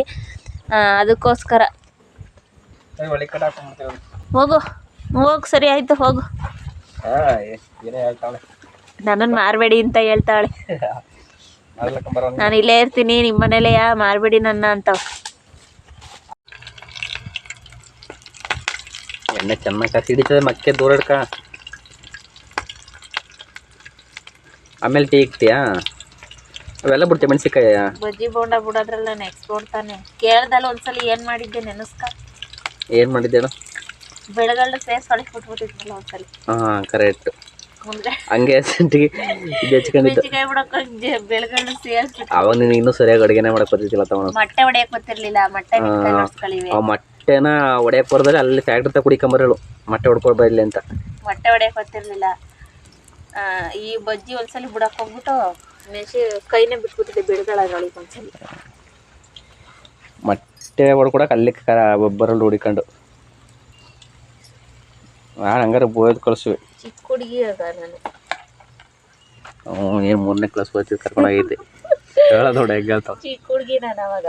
ಅದಕ್ಕೋಸ್ಕರ ಹೋಗು ಸರಿ ಆಯ್ತು ಹೋಗು. ನನ್ನನ್ನು ಮಾರಬೇಡಿ ಅಂತ ಹೇಳ್ತಾಳೆ. ನಾನು ಇಲ್ಲೇ ಇರ್ತೀನಿ ನಿಮ್ಮನೇಲೆ, ಮಾರಬೇಡಿ ನನ್ನ ಅಂತ. ಎಣ್ಣೆ ಚೆನ್ನಾಗಿ ಕಾಸಿ ಹಿಡಿತದೆ ಮಕ್ಕೆ ದೂರ ಹಿಡ್ಕ. ಆಮೇಲೆ ಟೀ ಇಕ್ತೀಯಾ? ಅವೆಲ್ಲ ಬಿಡ್ತೀಯ ಮೆಣಸಿನ್ಕಾಯ? ಬಜ್ಜಿ ಬೋಂಡ ಬಿಡೋದ್ರಲ್ಲ ನಾನು ಎಕ್ಸ್ಪೋರ್ಟ್ ತಾನೆ. ಕೇರಳದಲ್ಲಿ ಒಂದ್ಸಲಿ ಏನು ಮಾಡಿದ್ದೆ ನೆನೆಸ್ಕ? ಏನು ಮಾಡಿದ್ದೇನು? ಬೆಳಗಳ್ಳು ಸೇರಿಸಿ ಹೊಳಿಸ್ಬಿಟ್ಬಿಟ್ಟಿದ್ನಲ್ಲ ಒಂದ್ಸಲಿ. ಹಾಂ ಕರೆಕ್ಟ್. ಮುಂದೆ ಹಂಗೆ ಮೆಣಸಿನ್ಕಾಯಿ ಬಿಡೋಕೆ ಬೆಳಗಳ್ಳು ಸೇರಿಸ್ಬಿಟ್ಟು. ಅವಾಗ ನೀನು ಇನ್ನೂ ಸರಿಯಾಗಿ ಅಡುಗೆನೇ ಮಾಡಕ್ಕೆ ಬರ್ತಿದ್ದಿಲ್ಲ ತಗೊಂಡು. ಮೊಟ್ಟೆ ಹೊಡೆಯಕ್ಕೆ ಗೊತ್ತಿರಲಿಲ್ಲ, ಮೊಟ್ಟೆ ಹೊಡ್ಸ್ಕೊಳ್ಳಿವೆ. ಆ ಮೊಟ್ಟೆನ ಹೊಡೆಯಕ್ಕೆ ಬರ್ದಲ್ಲಿ ಅಲ್ಲಿ ಫ್ಯಾಕ್ಟ್ರಿ ತ ಕುಡಿಕೊಂಬರಳು, ಮೊಟ್ಟೆ ಹೊಡ್ಕೊಳ್ಬರ್ಲಿ ಅಂತ. ಮೊಟ್ಟೆ ಹೊಡೆಯಕ್ಕೆ ಗೊತ್ತಿರಲಿಲ್ಲ. ಈ ಬಜ್ಜಿ ಒಂದ್ಸಲಿ ಬಿಡಕ್ಕೆ ಹೋಗ್ಬಿಟ್ಟು ಕೈನೇ ಬಿಟ್ಬಿಟ್ಟಿದೆ ಬೆಳಗಳೊಳಗೆ ಒಂದ್ಸಲಿ. ಮೊಟ್ಟೆ ಹೊಡ್ಕೊಡಕ್ಕೆ ಅಲ್ಲಿ ಬರಲು ಹುಡಿಕೊಂಡು ಹಂಗಾರೆ ಬೋಯ್ದು ಕಳಿಸ್ವಿ. ಚಿಕ್ಕ ಹುಡುಗಿ ಆಗ ನಾನು. ಏನು 3ನೇ ಕ್ಲಾಸ್ ಹೋಗ್ತಿದ್ದು ಕರ್ಕೊಂಡೋಗೈತೆ ಹೇಳೋದು ನೋಡಿ ಹೆಗ್ಗಳ್ತಾವ. ಚಿಕ್ಕ ಹುಡುಗಿ ನಾನು ಅವಾಗ.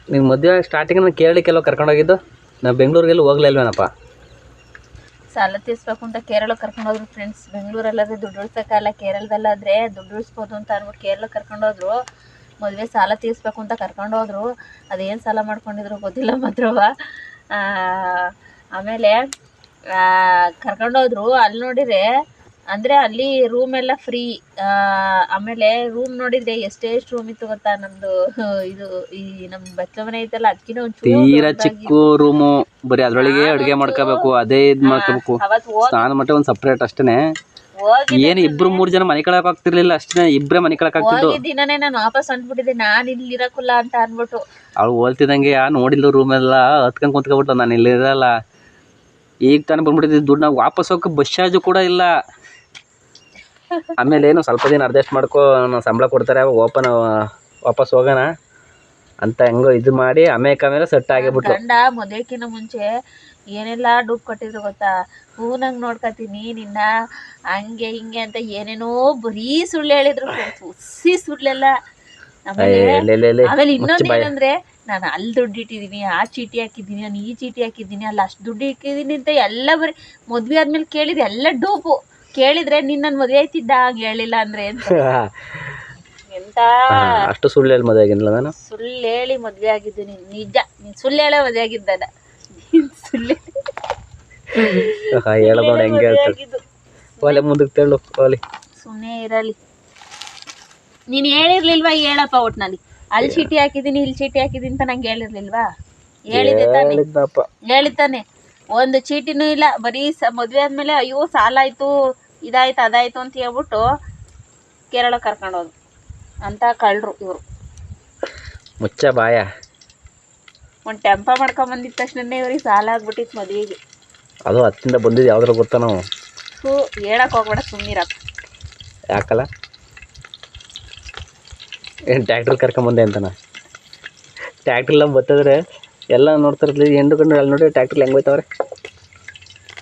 ನೀವು ಮದುವೆ ಸ್ಟಾರ್ಟಿಂಗ್ ನಾನು ಕೇರಳಕ್ಕೆಲ್ಲೋ ಕರ್ಕೊಂಡೋಗಿದ್ದು, ನಾವು ಬೆಂಗಳೂರಿಗೆಲ್ಲ ಹೋಗ್ಲೇ ಇಲ್ವೇನಪ್ಪ? ಸಾಲ ತೀರ್ಸ್ಬೇಕು ಅಂತ ಕೇರಳ ಕರ್ಕೊಂಡೋದ್ರು ಫ್ರೆಂಡ್ಸ್. ಬೆಂಗಳೂರಲ್ಲಾದ್ರೆ ದುಡ್ಡು ಉಳ್ಸೋಕ್ಕಲ್ಲ, ಕೇರಳದಲ್ಲಾದರೆ ದುಡ್ಡು ಉಳಿಸ್ಬೋದು ಅಂತ ಅಂದ್ಬಿಟ್ಟು ಕೇರಳ ಕರ್ಕೊಂಡೋದ್ರು. ಮದುವೆ ಸಾಲ ತೀರಿಸ್ಬೇಕು ಅಂತ ಕರ್ಕೊಂಡೋದ್ರು. ಅದೇನು ಸಾಲ ಮಾಡ್ಕೊಂಡಿದ್ರು ಗೊತ್ತಿಲ್ಲ ಮಾತ್ರವ. ಆಮೇಲೆ ಕರ್ಕೊಂಡೋದ್ರು. ಅಲ್ಲಿ ನೋಡಿದ್ರೆ ಅಂದ್ರೆ ಅಲ್ಲಿ ರೂಮ್ ಎಲ್ಲ ಫ್ರೀ. ಆಮೇಲೆ ರೂಮ್ ನೋಡಿದ್ರೆ ಎಷ್ಟೆಷ್ಟು ರೂಮ್ ಇತ್ತು ಗೊತ್ತಾ ನಮ್ದು. ಇದು ಈ ನಮ್ ಬಚ್ಚಲ ಮನೆ ಐತಲ್ಲ ಅದಕ್ಕಿಂತ ಒಂಚೂರು ತೀರಾ ಚಿಕ್ಕ ರೂಮು, ಬರೀ ಅದ್ರೊಳಗೆ ಅಡುಗೆ ಮಾಡ್ಕೋಬೇಕು, ಅದೇ ಇದು ಮಾಡ್ಕೋಬೇಕು. ಸ್ನಾನ ಮಟ್ಟ ಒಂದು ಸಪ್ರೇಟ್ ಅಷ್ಟೇನೆ. ಏನು ಇಬ್ರು 3 ಜನ ಮನೆ ಕಳಕ್ ಆಗ್ತಿರ್ಲಿಲ್ಲ, ಅಷ್ಟೇ ಇಬ್ರೇ ಮನೆ ಕಳಕ್ ಆಗ್ತಿದ್ದು. ದಿನನೇ ನಾನು ವಾಪಸ್ ಅಂದ್ಬಿಟ್ಟಿದ್ದೆ, ನಾನು ಇಲ್ಲಿ ಇರಕ್ಕಲ್ಲ ಅಂತ ಅನ್ಬಿಟ್ಟು. ಅವಳು ಹೋಲ್ತಿದಂಗೆ ನೋಡಿಲ್ಲ ರೂಮ್ ಎಲ್ಲ ಹತ್ಕೊಂಡ್ ಕುಂತ್ಕೊಬಿಟ್ಟು ನಾನು ಇಲ್ಲಿ ಇರಲ್ಲ. ಈಗ ತಾನೇ ಬಂದ್ಬಿಟ್ಟಿದ್ದೆ ದುಡ್ಡು, ನಾವು ವಾಪಸ್ ಹೋಗಕ್ಕೆ ಬಸ್ ಚಾರ್ಜು ಕೂಡ ಇಲ್ಲ. ಆಮೇಲೆ ಏನು ಸ್ವಲ್ಪ ದಿನ ಅಡ್ಜಸ್ಟ್ ಮಾಡ್ಕೊ, ಸಂಬಳ ಕೊಡ್ತಾರೆ ವಾಪಸ್ ಹೋಗೋಣ ಅಂತ ಹೆಂಗೋ ಇದು ಮಾಡಿ ಆಮೇಲೆ ಸೆಟ್ ಆಗಿಬಿಟ್ಟು. ಗಂಡ ಮದುವೆಕಿನ್ನ ಮುಂಚೆ ಏನೆಲ್ಲ ಡುಬ್ ಕೊಟ್ಟಿದ್ರು ಗೊತ್ತಾ. ನಂಗೆ ನೋಡ್ಕೊತೀನಿ ನಿನ್ನ ಹಂಗೆ ಹಿಂಗೆ ಅಂತ ಏನೇನೋ ಬರೀ ಸುಳ್ಳು ಹೇಳಿದ್ರು. ಹುಸಿ ಸುಳ್ಳೆಲ್ಲ. ಆಮೇಲೆ ಇನ್ನೊಂದು ಏನಂದ್ರೆ, ನಾನು ಅಲ್ಲಿ ದುಡ್ಡು ಇಟ್ಟಿದ್ದೀನಿ, ಆ ಚೀಟಿ ಹಾಕಿದ್ದೀನಿ, ನಾನು ಈ ಚೀಟಿ ಹಾಕಿದ್ದೀನಿ, ಅಲ್ಲಿ ಅಷ್ಟು ದುಡ್ಡು ಇಟ್ಟಿದ್ದೀನಿ ಅಂತ ಎಲ್ಲ ಬರೀ. ಮದ್ವೆ ಆದ್ಮೇಲೆ ಕೇಳಿದ್ರೆ ಎಲ್ಲ ಡೂಪು. ಕೇಳಿದ್ರೆ ನಿನ್ನ ಮದುವೆ ಆಯ್ತಿದ್ದ, ಹಂಗೆ ಹೇಳಿಲ್ಲ ಅಂದ್ರೆ ಅಂತ. ಎಂತ ಅಷ್ಟು ಸುಳ್ಳು ಹೇಳಿ ಮದುವೆ ಆಗಿಲ್ಲ ನಾನು. ಸುಳ್ಳು ಹೇಳಿ ಮದ್ವೆ ಆಗಿದ್ದೀನಿ ನಿಜ. ನೀನ್ ಸುಳ್ಳು ಹೇಳೋ ಮದ್ವೆ ಆಗಿದ್ದಾನ. ಸುಳ್ಳು ಹೇಳೋದು ನೋಡಿ ಹೆಂಗೆ ಹೇಳ್ತಾರೆ. ಒಲೆ ಮುಂದಕ್ಕೆ ತೇಳು ಒಲೆ. ಸುಮ್ಮನೆ ಇರಲಿ. ನೀನು ಹೇಳಿರ್ಲಿಲ್ವಾ? ಹೇಳಪ್ಪ ಒಟ್ನಲ್ಲಿ. ಅಲ್ಲಿ ಚೀಟಿ ಹಾಕಿದ್ದೀನಿ, ಇಲ್ಲಿ ಚೀಟಿ ಹಾಕಿದ್ದೀನಿ ಅಂತ ನಂಗೆ ಹೇಳಿರ್ಲಿಲ್ವಾ? ಹೇಳಿದ್ದಾನೆ. ಒಂದು ಚೀಟಿನೂ ಇಲ್ಲ. ಬರೀ ಮದ್ವೆ ಆದ್ಮೇಲೆ ಅಯ್ಯೋ ಸಾಲ ಆಯ್ತು, ಇದಾಯ್ತು, ಅದಾಯ್ತು ಅಂತ ಹೇಳ್ಬಿಟ್ಟು ಕೇರಳ ಕರ್ಕೊಂಡೋದು ಅಂತ ಕಳ್ರು ಇವರು. ಮುಚ್ಚ ಬಾಯ. ಒಂದು ಟೆಂಪ ಮಾಡ್ಕೊಂಡ್ ಬಂದಿದ ತಕ್ಷಣನೇ ಇವ್ರಿಗೆ ಸಾಲ ಆಗ್ಬಿಟ್ಟಿತ್ತು ಮದುವೆಗೆ. ಅದು ಹತ್ತಿಂದ ಬಂದಿದ್ದು ಯಾವ್ದ್ರ ಗೊತ್ತಾ ನಾವು? ಹೇಳಕ್ ಹೋಗ್ಬೇಡ, ಸುಮ್ಮನಿರಪ್ಪ. ಯಾಕಲ್ಲ? ಏನು ಟ್ಯಾಕ್ಟ್ರ್ ಕರ್ಕೊಂಬಂದೆ ಅಂತನ? ಟ್ಯಾಕ್ಟ್ರಿಲ್ಲ ಬರ್ತದ್ರೆ ಎಲ್ಲ ನೋಡ್ತಾರಲ್ಲ, ಹೆಣ್ಣು ಗಂಡು ಅಲ್ಲಿ ನೋಡಿ ಟ್ಯಾಕ್ಟ್ರಲ್ಲಿ ಹೆಂಗೆ ಹೋಯ್ತವ್ರೆ.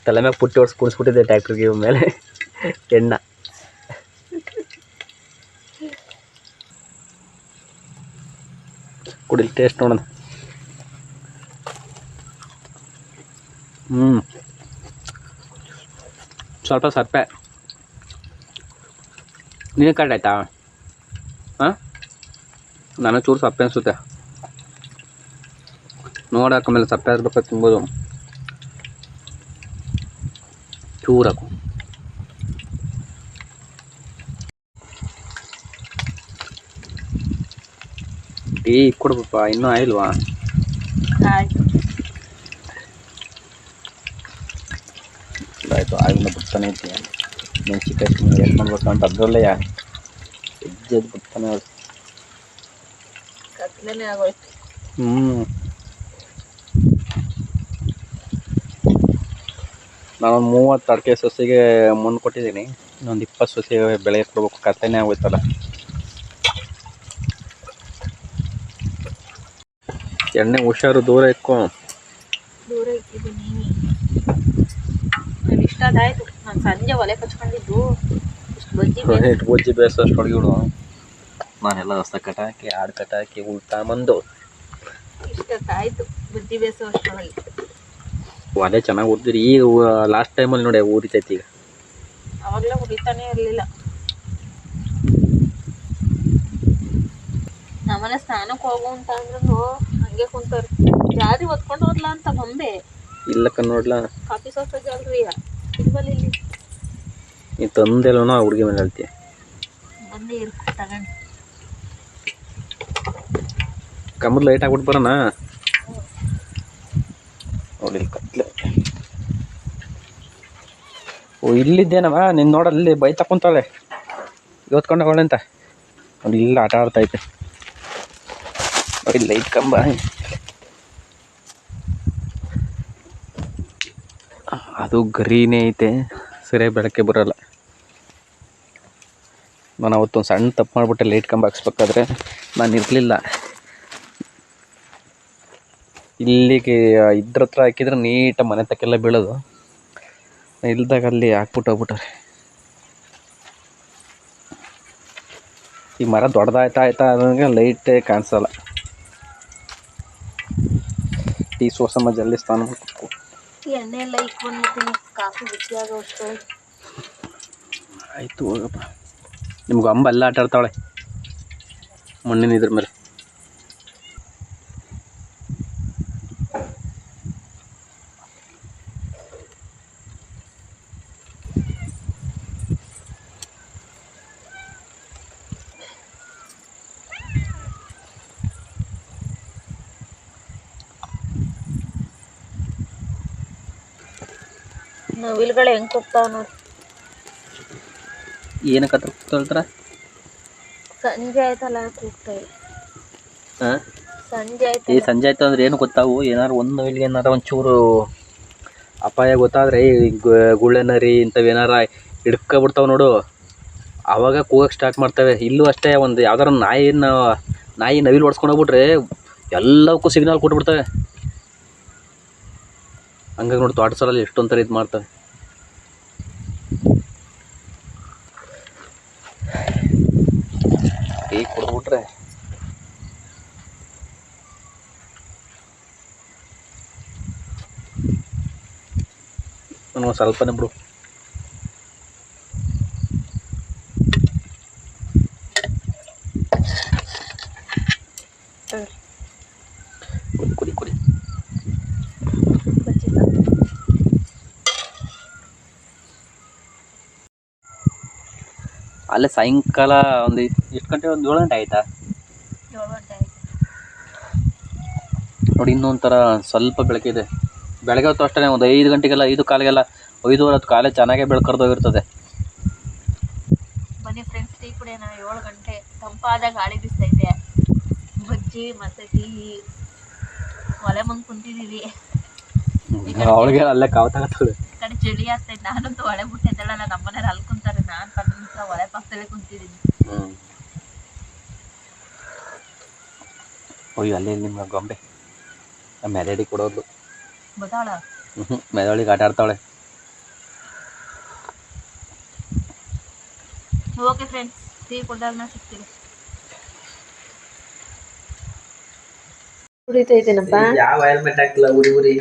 ತಲೆ ಮ್ಯಾಗ ಪುಟ್ಟಿ ಹೊಡ್ಸಿ ಕುಣಿಸ್ಬಿಟ್ಟಿದ್ದೆ ಟ್ಯಾಕ್ಟ್ರಿಗೆ ಇವ್ ಮೇಲೆ ಎಣ್ಣ. ಕುಡಿಲಿ ಟೇಸ್ಟ್ ನೋಡೋಣ. ಸ್ವಲ್ಪ ಸಪ್ಪೆ. ನೀನು ಕರೆಕ್ಟ್ ಆಯ್ತಾ? ಹಾಂ, ನನಗೆ ಚೂರು ಸಪ್ಪೆ ಅನಿಸುತ್ತೆ. ನೋಡಾಕಮೇಲೆ ಸಪ್ಪೆ ಇರ್ಬೇಕು ತಿನ್ಬೋದು. ಚೂರಾಕು. ಟೀ ಕೊಡ್ಬೇಕಪ್ಪ, ಇನ್ನೂ ಆಯಿಲ್ವಾ? ಆಯಿತು, ಆಗಿನ ಬಿಡ್ತಾನೆ ಐತಿ. ಮೆಣಸಿಕಾಯಿ ಏನು ಮಾಡ್ಬೇಕು ಅಂತ ಅದರಲ್ಲೇ ಹೆಜ್ಜೆದು ಬಿಡ್ತಾನೆ. ನಾನೊಂದು 30 ಅಡಿಕೆ ಸೊಸೆಗೆ ಮುಂದೆ ಕೊಟ್ಟಿದ್ದೀನಿ. ಇನ್ನೊಂದು 20 ಸೊಸೆ ಬೆಳೆ ಕೊಡ್ಬೇಕು. ಕತ್ತನೆ ಆಗೋಯ್ತಲ್ಲ. ಎಣ್ಣೆ ಹುಷಾರು, ದೂರ ಇಟ್ಕೊ. ದೂರ ಇಟ್ಟಿದ್ದೀನಿ. ನಾನು ಇಷ್ಟದಾಯ್ತು. ನಾನು ಸಂಜೆ ಒಲೆ ಕಚ್ಕೊಂಡಿದ್ದು ಬಜ್ಜಿ ಬೇಯಿಸೋ ಅಷ್ಟು ಹೊಡ್ಗಿಡು. ನಾನೆಲ್ಲ ಹೊಸ ಕಟಾಕಿ, ಆಡು ಕಟಾಕಿ, ಉಲ್ಟಾ ಬಂದು ಇಷ್ಟಕ್ಕಾಯ್ತು ಬಜ್ಜಿ ಬೇಯಿಸೋ ಅಷ್ಟರಲ್ಲಿ. ಒಲೆ ಚೆನ್ನಾಗಿ ಉರ್ದಿರಿ. ಈಗ ಲಾಸ್ಟ್ ಟೈಮಲ್ಲಿ ನೋಡಿ ಉರಿತೈತಿ. ಈಗ ಅವಾಗಲೇ ಉರಿತಾನೆ ಇರಲಿಲ್ಲ. ನಮ್ಮನೆ ಸ್ನಾನಕ್ಕೆ ಹೋಗು ಅಂತ ಅಂದ್ರೂ ಹಂಗೆ ಕುಂತಾರೆ. ಜಾರಿ ಹೊತ್ಕೊಂಡು ಹೋದ್ಲ ಅಂತ ಬೊಂಬೆ ಇಲ್ಲಕ್ಕ ನೋಡ್ಲಾ. ಕಾಫಿ ಸೋಸ ಜಾಲ್ರಿ ಇಲ್ವಲ್ಲ ಇಲ್ಲಿ. ನೀ ತಂದೆಲ್ಲೋ ಆ ಹುಡುಗಿ ಮೇಲೆ ಹೇಳ್ತೀಯ. ಬಂದೇ ಇರ್ಕು ತಗೊಂಡು ಕಮ್ಮದ್ ಲೈಟ್ ಆಗ್ಬಿಟ್ಟು ಬರೋಣ. ನೋಡಿ ಕತ್ಲೆ. ಓ, ಇಲ್ಲಿದ್ದೇನವ ನೀನು ನೋಡಲ್ಲಿ ಬೈತಾ ಕುಂತಾಳೆ. ಇವತ್ಕೊಂಡು ಹೋಗೋಣ ಅಂತ ನೋಡಿ. ಇಲ್ಲ ಆಟ ಆಡ್ತೈತೆ ನೋಡಿ ಲೈಟ್ ಕಂಬ. ಅದು ಗರೀನೇ ಐತೆ, ಸರಿಯಾಗಿ ಬೆಳಕೆ ಬರೋಲ್ಲ. ನಾನು ಅವತ್ತೊಂದು ಸಣ್ಣ ತಪ್ಪು ಮಾಡಿಬಿಟ್ಟೆ. ಲೈಟ್ ಕಂಬ ಹಾಕ್ಸ್ಬೇಕಾದ್ರೆ ನಾನು ಇರಲಿಲ್ಲ. ಇಲ್ಲಿಗೆ ಇದ್ರ ಹತ್ರ ಹಾಕಿದ್ರೆ ನೀಟಾಗಿ ಮನೆ ತಕ್ಕೆಲ್ಲ ಬೀಳೋದು. ಇಲ್ದಾಗ ಅಲ್ಲಿ ಹಾಕ್ಬಿಟ್ಟು ಹೋಗ್ಬಿಟ್ಟಾರೆ. ಈ ಮರ ದೊಡ್ಡದಾಯ್ತಾ ಅದಂಗೆ ಲೈಟೇ ಕಾಣಿಸಲ್ಲ. ಟೀ ಸೋಸಮ್ಮ ಜಲ್ದಿ ಸ್ನಾನ ಮಾಡ್ಬೇಕು. ಎಣ್ಣೆ ಎಲ್ಲ ಇಟ್ಕೊಂಡಿರ್ತೀನಿ. ಕಾಫಿ ಬಿಸಿಯಾಗೋ ಅಷ್ಟು ಆಯಿತು, ಹೋಗಪ್ಪ. ನಿಮ್ಗೆ ಅಂಬ ಎಲ್ಲ ಆಟ ಆಡ್ತಾವಳೆ ಮಣ್ಣಿನ ಇದ್ರ ಮೇಲೆ. ನವಿಲ್ಗಳು ಹೆಂಗೆ ಕೂಗ್ತಾವ ನೋಡಿ. ಏನಕ್ಕೆ ಹತ್ರ ಕೂಗ್ತಾಳ್ತಾರ? ಸಂಜೆ ಆಯ್ತಲ್ಲ ಕೂಗ್ತಾ ಇಲ್ಲ. ಹಾಂ, ಸಂಜೆ ಆಯ್ತು. ಸಂಜೆ ಆಯ್ತು ಅಂದ್ರೆ ಏನು ಗೊತ್ತಾವು? ಏನಾರು ಒಂದು ನವಿಲಿಗೆ ಏನಾರ ಒಂಚೂರು ಅಪಾಯ ಗೊತ್ತಾದ್ರೆ ಗುಳ್ಳೆ ನರಿ ಇಂಥವೇನಾರ ಹಿಡ್ಕೊಬಿಡ್ತಾವೆ ನೋಡು, ಆವಾಗ ಕೂಗಕ್ಕೆ ಸ್ಟಾರ್ಟ್ ಮಾಡ್ತವೆ. ಇಲ್ಲೂ ಅಷ್ಟೇ, ಒಂದು ಯಾವ್ದಾರ ನಾಯಿ ನವಿಲು ಓಡಿಸ್ಕೊಂಡು ಹೋಗ್ಬಿಟ್ರೆ ಎಲ್ಲವಕ್ಕೂ ಸಿಗ್ನಲ್ ಕೊಟ್ಬಿಡ್ತವೆ. ಹಂಗಾಗಿ ನೋಡಿ ತೋಟ ಸಲಲ್ಲಿ ಎಷ್ಟೊಂಥರ ಇದು ಮಾಡ್ತವೆ. ಈಗ ಕೊಡ್ಬಿಟ್ರೆ ನಾನು ಸ್ವಲ್ಪನೇ ಬಿಡು. ಕುಡಿ ಕುಡಿ. ಅಲ್ಲೇ ಸಾಯಂಕಾಲ ಒಂದು ಎಷ್ಟು ಗಂಟೆ? ಒಂದು 7 ಗಂಟೆ ಆಯ್ತಾ? 7 ಗಂಟೆ ಆಯ್ತು ನೋಡಿ. ಇನ್ನೊಂಥರ ಸ್ವಲ್ಪ ಬೆಳಕಿದೆ. ಬೆಳಗ್ಗೆ ಹೊತ್ತು ಅಷ್ಟೇ ಒಂದು 5 ಗಂಟೆಗೆಲ್ಲ, 5 ಕಾಲಿಗೆಲ್ಲ, 5:10 ಕಾಲೇ ಚೆನ್ನಾಗೇ ಬೆಳಕರ್ದೋಗಿರ್ತದೆ. ಬನ್ನಿ ಫ್ರೆಂಡ್ಸ್, ಟೀ ಕುಡಿಯೋಣ. 7 ಗಂಟೆ ತಂಪಾದ ಗಾಳಿ ಬೀಸ್ತೈತೆ. ಬಜ್ಜಿ ಮತ್ತು ಟೀ ಒಲೆ ಮುಂದೆ ಕುಂತಿದ್ದೀವಿ. ಅವಳಿಗೆ ಅಲ್ಲೇ ಕಾವು ತಗೋತಾಳೆ. ಕಡೆ ಚಳಿ ಆಗ್ತೈತೆ. ನಾನಂತೂ ಒಳೆ ಬಿಟ್ಟಿದ್ದಾಳಲ್ಲ, ನಮ್ಮನೇಲಿ ಅಲ್ಲಿ ಕುಂತಾರೆ, ನಾನು ಪಕ್ಕ ಒಲೆ ಪಕ್ಕದಲ್ಲೇ ಕುಂತಿದ್ದೀನಿ. ಅಯ್ಯೋ, ಅಲ್ಲೇ ನಿಮ್ಮ ಗೊಂಬೆ ಮೆದಡಿ ಕೊಡೋದು ಬತ್ತಾಳ. ಮೆದಳಿಗೆ ಆಟ ಆಡ್ತಾಳೆ. ಓಕೆ ಫ್ರೆಂಡ್ಸ್, ಟೀ ಕುಡ್ದಾಗ ಸಿಗ್ತೀವಿ. ಕುಡಿತೈತೇನಪ್ಪ? ಯಾವ ಹೆಲ್ಮೆಟ್ ಹಾಕಿಲ್ಲ, ಉರಿ ಉರಿ.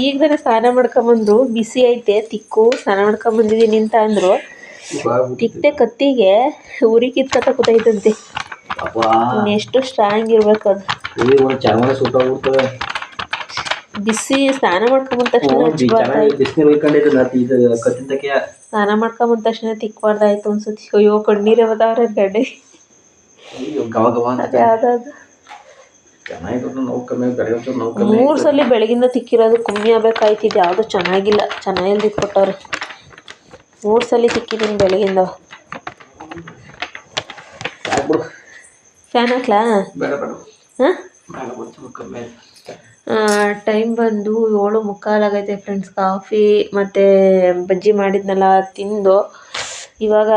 ಈಗ ತಾನೇ ಸ್ನಾನ ಮಾಡ್ಕೊಂಬಂದ್ರು, ಬಿಸಿ ಐತೆ ತಿಕ್ಕು. ಸ್ನಾನ ಮಾಡ್ಕೊಂಬಂದಿದ್ದೀನಿ ಅಂತ ಅಂದ್ರು. ತಿಕ್ತೆ ಕತ್ತಿಗೆ ಉರಿ ಕಿತ್ಕತ ಕೂತೈತಂತೆ. ಎಷ್ಟು ಸ್ಟ್ರಾಂಗ್ ಇರ್ಬೇಕು ಅದು. ಬಿಸಿ ಸ್ನಾನ ಮಾಡ್ಕೊಂಬಂದ ಸ್ನಾನ ಮಾಡ್ಕೊಂಬಂದ ತಕ್ಷಣ ತಿಕ್ಬಾರ್ದಾಯ್ತು ಅನ್ಸುತ್ತೆ. ಅಯ್ಯೋ, ಕಣ್ಣೀರೇ ಬದಾವ್ರೆ ಗಡ್ಡೆ. ಯಾವ್ದಾದ್ರು 3 ಸಲ ಬೆಳಗಿಂದ ತಿಕ್ಕಿರೋದು ಕಮ್ಮಿ ಆಗ್ಬೇಕಾಯ್ತಿದ್ದು. ಯಾವುದು ಚೆನ್ನಾಗಿಲ್ಲ, ಚೆನ್ನಾಗಿಲ್ದಿ ಕೊಟ್ಟವ್ರೆ. 3 ಸಲ ತಿಕ್ಕಿದ್ದೀನಿ ಬೆಳಗಿಂದ. ಫ್ಯಾನ್ ಹಾಕ್ಲಾ? ಹಾಂ, ಟೈಮ್ ಬಂದು 7:15 ಆಗೈತೆ ಫ್ರೆಂಡ್ಸ್. ಕಾಫಿ ಮತ್ತು ಬಜ್ಜಿ ಮಾಡಿದ್ನಲ್ಲ ತಿಂದು, ಇವಾಗ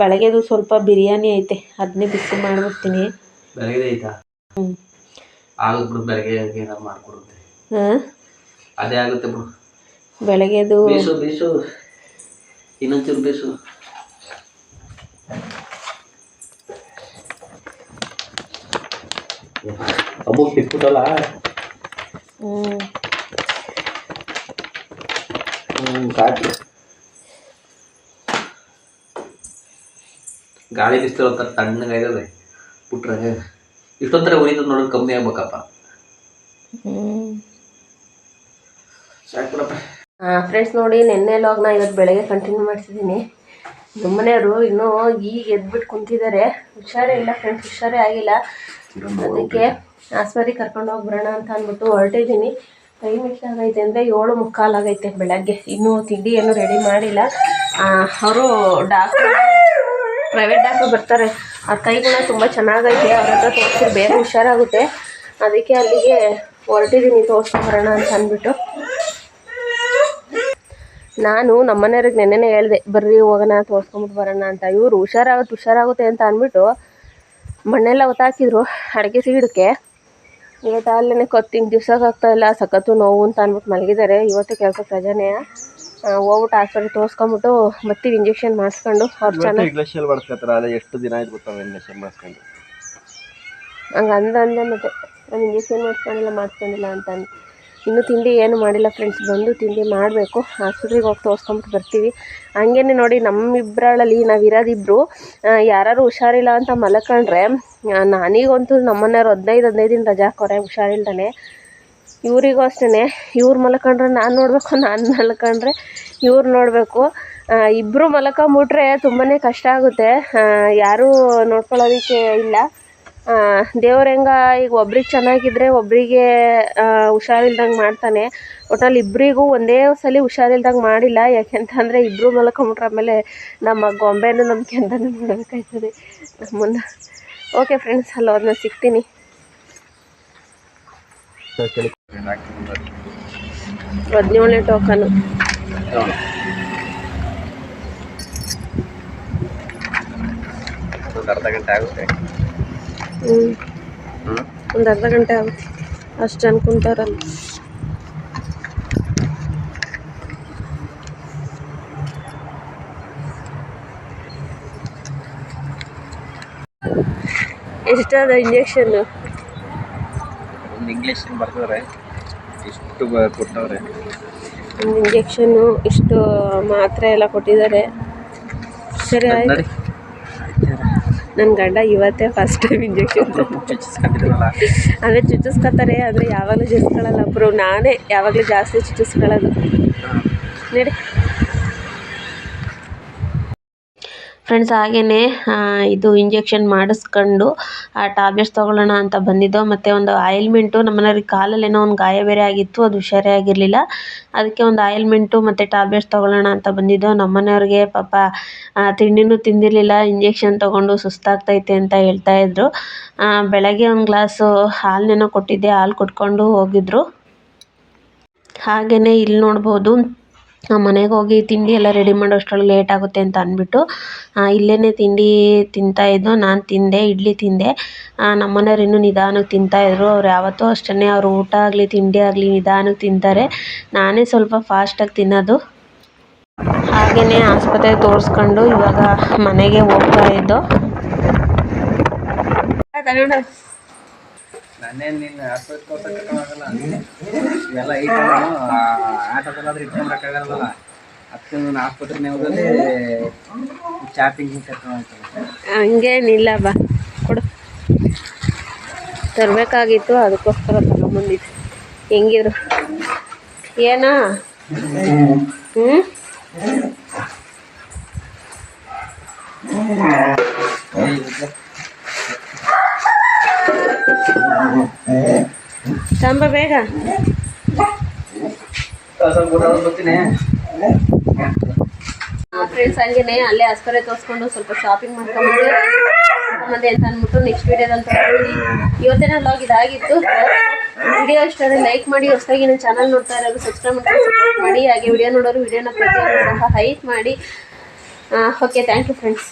ಬೆಳಗ್ಗೆದು ಸ್ವಲ್ಪ ಬಿರಿಯಾನಿ ಐತೆ, ಅದನ್ನೇ ಬಿಸಿ ಮಾಡಿಬಿಡ್ತೀನಿ. ಹ್ಞೂ, ಆಗುತ್ತೆ ಬಿಡು. ಬೆಳಗ್ಗೆ ಏನಾರು ಮಾಡ್ಕೊಡುತ್ತೆ. ಹಾಂ, ಅದೇ ಆಗುತ್ತೆ ಬಿಡು. ಬೆಳಗ್ಗೆದು ಬೇಸು ಇನ್ನೊಂಚೂರು ಬೇಸು. ಅಬ್ಬು ತಿಕ್ಬಿಟ್ಟಲ್ಲ. ಸಾಕು. ಗಾಳಿ ಬಿಸ್ತಿರೋ ಥರ ತಣ್ಣಗಾಯ್ತದೆ ಬಿಟ್ರೆ. ಇಷ್ಟೊತ್ತರ ಉರಿತದ ನೋಡಿ, ಕಮ್ಮಿ ಆಗ್ಬೇಕಪ್ಪ. ಸಾಕು. ಫ್ರೆಂಡ್ಸ್ ನೋಡಿ, ನೆನ್ನೆ ಲಾಗ್ನ ಇವತ್ತು ಬೆಳಗ್ಗೆ ಕಂಟಿನ್ಯೂ ಮಾಡ್ತಿದ್ದೀನಿ. ನಮ್ಮನೆಯವರು ಇನ್ನೂ ಈಗ ಎದ್ಬಿಟ್ಟು ಕುಂತಿದ್ದಾರೆ. ಹುಷಾರೇ ಇಲ್ಲ ಫ್ರೆಂಡ್ಸ್, ಹುಷಾರೇ ಆಗಿಲ್ಲ. ಅದಕ್ಕೆ ಆಸ್ಪತ್ರೆಗೆ ಕರ್ಕೊಂಡು ಹೋಗಿ ಬರೋಣ ಅಂತ ಅಂದ್ಬಿಟ್ಟು ಹೊರಟಿದ್ದೀನಿ. ಟೈಮ್ ಎಷ್ಟಾಗೈತೆ ಅಂದರೆ 7:15 ಆಗೈತೆ ಬೆಳಗ್ಗೆ. ಇನ್ನೂ ತಿಂಡಿ ಏನೂ ರೆಡಿ ಮಾಡಿಲ್ಲ. ಅವರು ಪ್ರೈವೇಟ್ ಡಾಕ್ಟ್ರು ಬರ್ತಾರೆ. ಆ ಕೈಗುಣ ತುಂಬ ಚೆನ್ನಾಗೈತೆ, ಅವ್ರ ಹತ್ರ ತೋರಿಸಿದ್ರೆ ಬೇಗ ಹುಷಾರಾಗುತ್ತೆ. ಅದಕ್ಕೆ ಅಲ್ಲಿಗೆ ಹೊರಟಿದ್ದೀನಿ, ತೋರಿಸ್ಕೊಂಬರೋಣ ಅಂತ ಅಂದ್ಬಿಟ್ಟು. ನಾನು ನಮ್ಮನೆಯವ್ರಿಗೆ ನೆನ್ನೆನೇ ಹೇಳಿದೆ, ಬರ್ರಿ ಹೋಗೋಣ ತೋರಿಸ್ಕೊಂಬಿಟ್ಟು ಬರೋಣ ಅಂತ. ಇವರು ಹುಷಾರಾಗುತ್ತೆ ಅಂತ ಅಂದ್ಬಿಟ್ಟು ಮಣ್ಣೆಲ್ಲ ಹೊತ್ತಾಕಿದ್ರು ಅಡುಗೆ ಸೀಡಕ್ಕೆ. ಇವತ್ತು ಅಲ್ಲೇ ಕತ್ತಿಂಗ್ ದಿವ್ಸಕ್ಕೆ ಆಗ್ತಾಯಿಲ್ಲ, ಸಖತ್ತು ನೋವು ಅಂತ ಅಂದ್ಬಿಟ್ಟು ಮಲಗಿದ್ದಾರೆ. ಇವತ್ತು ಕೆಲಸಕ್ಕೆ ರಜಾನೇ. ಹೋಗ್ಬಿಟ್ಟು ಆಸ್ಪತ್ರೆಗೆ ತೋರಿಸ್ಕೊಂಬಿಟ್ಟು ಬರ್ತೀವಿ. ಇಂಜೆಕ್ಷನ್ ಮಾಡಿಸ್ಕೊಂಡು ಅವ್ರು ಚೆನ್ನಾಗಿ ಎಷ್ಟು ದಿನ ಆಯ್ತು ಗೊತ್ತಾಗ ಇಂಜೆಕ್ಷನ್ ಮಾಡಿಸ್ಕೊಂಡು. ಹಂಗೆ ಅಂದೆ ಮತ್ತೆ ನಾನು ಇಂಜೆಕ್ಷನ್ ಮಾಡಿಸ್ಕೊಂಡಿಲ್ಲ ಅಂತ ಅಂದು. ಇನ್ನೂ ತಿಂಡಿ ಏನು ಮಾಡಿಲ್ಲ ಫ್ರೆಂಡ್ಸ್. ಬಂದು ತಿಂಡಿ ಮಾಡಬೇಕು. ಆಸ್ಪತ್ರೆಗೆ ಹೋಗಿ ತೋರಿಸ್ಕೊಂಬಿಟ್ಟು ಬರ್ತೀವಿ. ಹಂಗೇನೆ ನೋಡಿ, ನಮ್ಮಿಬ್ಬರಲ್ಲಿ ನಾವು ಇರೋದಿಬ್ಬರು. ಯಾರು ಹುಷಾರಿಲ್ಲ ಅಂತ ಮಲ್ಕೊಂಡ್ರೆ, ನನಗಂತೂ ನಮ್ಮನೆಯವ್ರು 15 ದಿನ ರಜಾ ಹಾಕೋರೆ ಹುಷಾರಿಲ್ದಾನೆ. ಇವರಿಗೂ ಅಷ್ಟೇ, ಇವ್ರು ಮಲ್ಕೊಂಡ್ರೆ ನಾನು ನೋಡಬೇಕು, ನಾನು ಮಲ್ಕೊಂಡ್ರೆ ಇವ್ರು ನೋಡಬೇಕು. ಇಬ್ಬರು ಮಲ್ಕೊಂಬಿಟ್ರೆ ತುಂಬಾ ಕಷ್ಟ ಆಗುತ್ತೆ. ಯಾರೂ ನೋಡ್ಕೊಳ್ಳೋದಕ್ಕೆ ಇಲ್ಲ. ದೇವ್ರ ಈಗ ಒಬ್ರಿಗೆ ಚೆನ್ನಾಗಿದ್ರೆ ಒಬ್ರಿಗೆ ಹುಷಾರಿಲ್ದಂಗೆ ಮಾಡ್ತಾನೆ. ಒಟ್ಟಲ್ಲಿ ಇಬ್ಬರಿಗೂ ಒಂದೇ ಸಲ ಹುಷಾರಿಲ್ದಂಗೆ ಮಾಡಿಲ್ಲ. ಯಾಕೆಂತಂದರೆ ಇಬ್ಬರು ಮಲ್ಕೊಂಬಿಟ್ರೆ ಆಮೇಲೆ ನಮ್ಮ ಗೊಂಬೆನೂ ನಮ್ಮ ಕೆಂದನೂ ನೋಡಬೇಕಾಯ್ತದೆ ನಮ್ಮನ್ನು. ಓಕೆ ಫ್ರೆಂಡ್ಸ್, ಅಲ್ಲ ಅದನ್ನ ಸಿಗ್ತೀನಿ. 17ನೇ ಟೋಕನು. ಅರ್ಧ ಗಂಟೆ ಆಗುತ್ತೆ. ಒಂದು ಅರ್ಧ ಗಂಟೆ ಆಗುತ್ತೆ ಅಷ್ಟು ಅನ್ಕೊಂತಾರಲ್ಲ. ಎಷ್ಟಾದ ಇಂಜೆಕ್ಷನ್? ಒಂದು ಇಂಜೆಕ್ಷನ್ ಬರ್ತಾರೆ, ಇಷ್ಟು ಕೊಟ್ಟವ್ರೆ. ಒಂದು ಇಂಜೆಕ್ಷನ್ನು ಇಷ್ಟು ಮಾತ್ರೆ ಎಲ್ಲ ಕೊಟ್ಟಿದ್ದಾರೆ. ಸರಿ ಆಯ್ತು. ನನ್ನ ಗಂಡ ಇವತ್ತೇ ಫಸ್ಟ್ ಟೈಮ್ ಇಂಜೆಕ್ಷನ್ ಅಂದರೆ ಚುಚ್ಚಿಸ್ಕೊತಾರೆ. ಆದರೆ ಯಾವಾಗಲೂ ಚುಚ್ಚಿಸ್ಕೊಳ್ಳಲ್ಲ ಒಬ್ಬರು. ನಾನೇ ಯಾವಾಗಲೂ ಜಾಸ್ತಿ ಚುಚ್ಚಿಸ್ಕೊಳ್ಳೋದು. ನಡಿ ಫ್ರೆಂಡ್ಸ್. ಹಾಗೆಯೇ ಇದು ಇಂಜೆಕ್ಷನ್ ಮಾಡಿಸ್ಕೊಂಡು ಟ್ಯಾಬ್ಲೆಟ್ಸ್ ತೊಗೊಳ್ಳೋಣ ಅಂತ ಬಂದಿದ್ದೋ. ಮತ್ತು ಒಂದು ಆಯಿಲ್ಮೆಂಟು, ನಮ್ಮನೆಯವ್ರಿಗೆ ಕಾಲಲ್ಲೇನೋ ಒಂದು ಗಾಯ ಬೇರೆ ಆಗಿತ್ತು, ಅದು ಹುಷಾರೇ ಆಗಿರಲಿಲ್ಲ. ಅದಕ್ಕೆ ಒಂದು ಆಯಿಲ್ಮೆಂಟು ಮತ್ತು ಟ್ಯಾಬ್ಲೆಟ್ಸ್ ತೊಗೊಳ್ಳೋಣ ಅಂತ ಬಂದಿದ್ದೋ. ನಮ್ಮನೆಯವ್ರಿಗೆ ಪಾಪ ತಿಂಡಿನೂ ತಿಂದಿರಲಿಲ್ಲ, ಇಂಜೆಕ್ಷನ್ ತೊಗೊಂಡು ಸುಸ್ತಾಗ್ತೈತೆ ಅಂತ ಹೇಳ್ತಾಯಿದ್ರು. ಬೆಳಗ್ಗೆ ಒಂದು ಗ್ಲಾಸು ಹಾಲನ್ನೇನೋ ಕೊಟ್ಟಿದ್ದೆ, ಹಾಲು ಕುಟ್ಕೊಂಡು ಹೋಗಿದ್ರು. ಹಾಗೆಯೇ ಇಲ್ಲಿ ನೋಡ್ಬೋದು, ಮನೆಗೆ ಹೋಗಿ ತಿಂಡಿ ಎಲ್ಲ ರೆಡಿ ಮಾಡೋಷ್ಟರೊಳಗೆ ಲೇಟ್ ಆಗುತ್ತೆ ಅಂತ ಅಂದ್ಬಿಟ್ಟು ಇಲ್ಲೇ ತಿಂಡಿ ತಿಂತಾಯಿದ್ದು. ನಾನು ತಿಂದೆ, ಇಡ್ಲಿ ತಿಂದೆ. ನಮ್ಮನೆಯವ್ರು ಇನ್ನೂ ನಿಧಾನಕ್ಕೆ ತಿಂತಾಯಿದ್ರು. ಅವ್ರು ಯಾವತ್ತೂ ಅಷ್ಟೇ, ಅವ್ರು ಊಟ ಆಗಲಿ ತಿಂಡಿ ಆಗಲಿ ನಿಧಾನಕ್ಕೆ ತಿಂತಾರೆ. ನಾನೇ ಸ್ವಲ್ಪ ಫಾಸ್ಟಾಗಿ ತಿನ್ನೋದು. ಹಾಗೆಯೇ ಆಸ್ಪತ್ರೆಗೆ ತೋರಿಸ್ಕೊಂಡು ಇವಾಗ ಮನೆಗೆ ಹೋಗ್ತಾ ಇದ್ದೋ. ನಾನೇನು ನಿನ್ನ ಆಸ್ಪತ್ರೆ ತೋರ್ಸೋಕ್ಕಾಗಲ್ಲ, ಇವೆಲ್ಲ ಆಟೋದಲ್ಲಾದ್ರೂ ಇಟ್ಕೊಂಡ್ಬರಕ್ಕಾಗಲ್ಲ. ಅದಕ್ಕೆ ನಾನು ಆಸ್ಪತ್ರೆನೇ ಹೋಗೋದೇ ಚಾಪಿಂಗ್ ಹಂಗೇನಿಲ್ಲ. ಬಾ ಕೊಡು, ತರಬೇಕಾಗಿತ್ತು, ಅದಕ್ಕೋಸ್ಕರ ತಗೊಂಬಂದಿದ್ದು. ಹೆಂಗಿದ್ರು ಏನಾ? ತಂಬ ಬೇಗ. ಫ್ರೆಂಡ್ಸ್, ಹಂಗೇನೆ ಅಲ್ಲೇ ಆಸ್ಪತ್ರೆ ತೋರಿಸ್ಕೊಂಡು ಸ್ವಲ್ಪ ಶಾಪಿಂಗ್ ಮಾಡ್ಕೊಂಡ್ಬಂದೆ ಅಂತ ಅಂದ್ಬಿಟ್ಟು ನೆಕ್ಸ್ಟ್ ವೀಡಿಯೋದಲ್ಲಿ ತಗೊಂಡು ಇವತ್ತೇನೋ ವ್ಲಾಗ್ ಇದಾಗಿತ್ತು. ವಿಡಿಯೋ ಇಷ್ಟ ಆದರೆ ಲೈಕ್ ಮಾಡಿ, ಹೊಸದಾಗಿ ನನ್ನ ಚಾನಲ್ ನೋಡ್ತಾ ಇರೋರು ಸಬ್ಸ್ಕ್ರೈಬ್ ಮಾಡ್ಕೊಂಡು ಸಪೋರ್ಟ್ ಮಾಡಿ. ಹಾಗೆ ವಿಡಿಯೋ ನೋಡೋರು ವಿಡಿಯೋನ ಪ್ರತಿಯೊಂದು ಸಹ ಹೈಟ್ ಮಾಡಿ. Okay, thank you friends.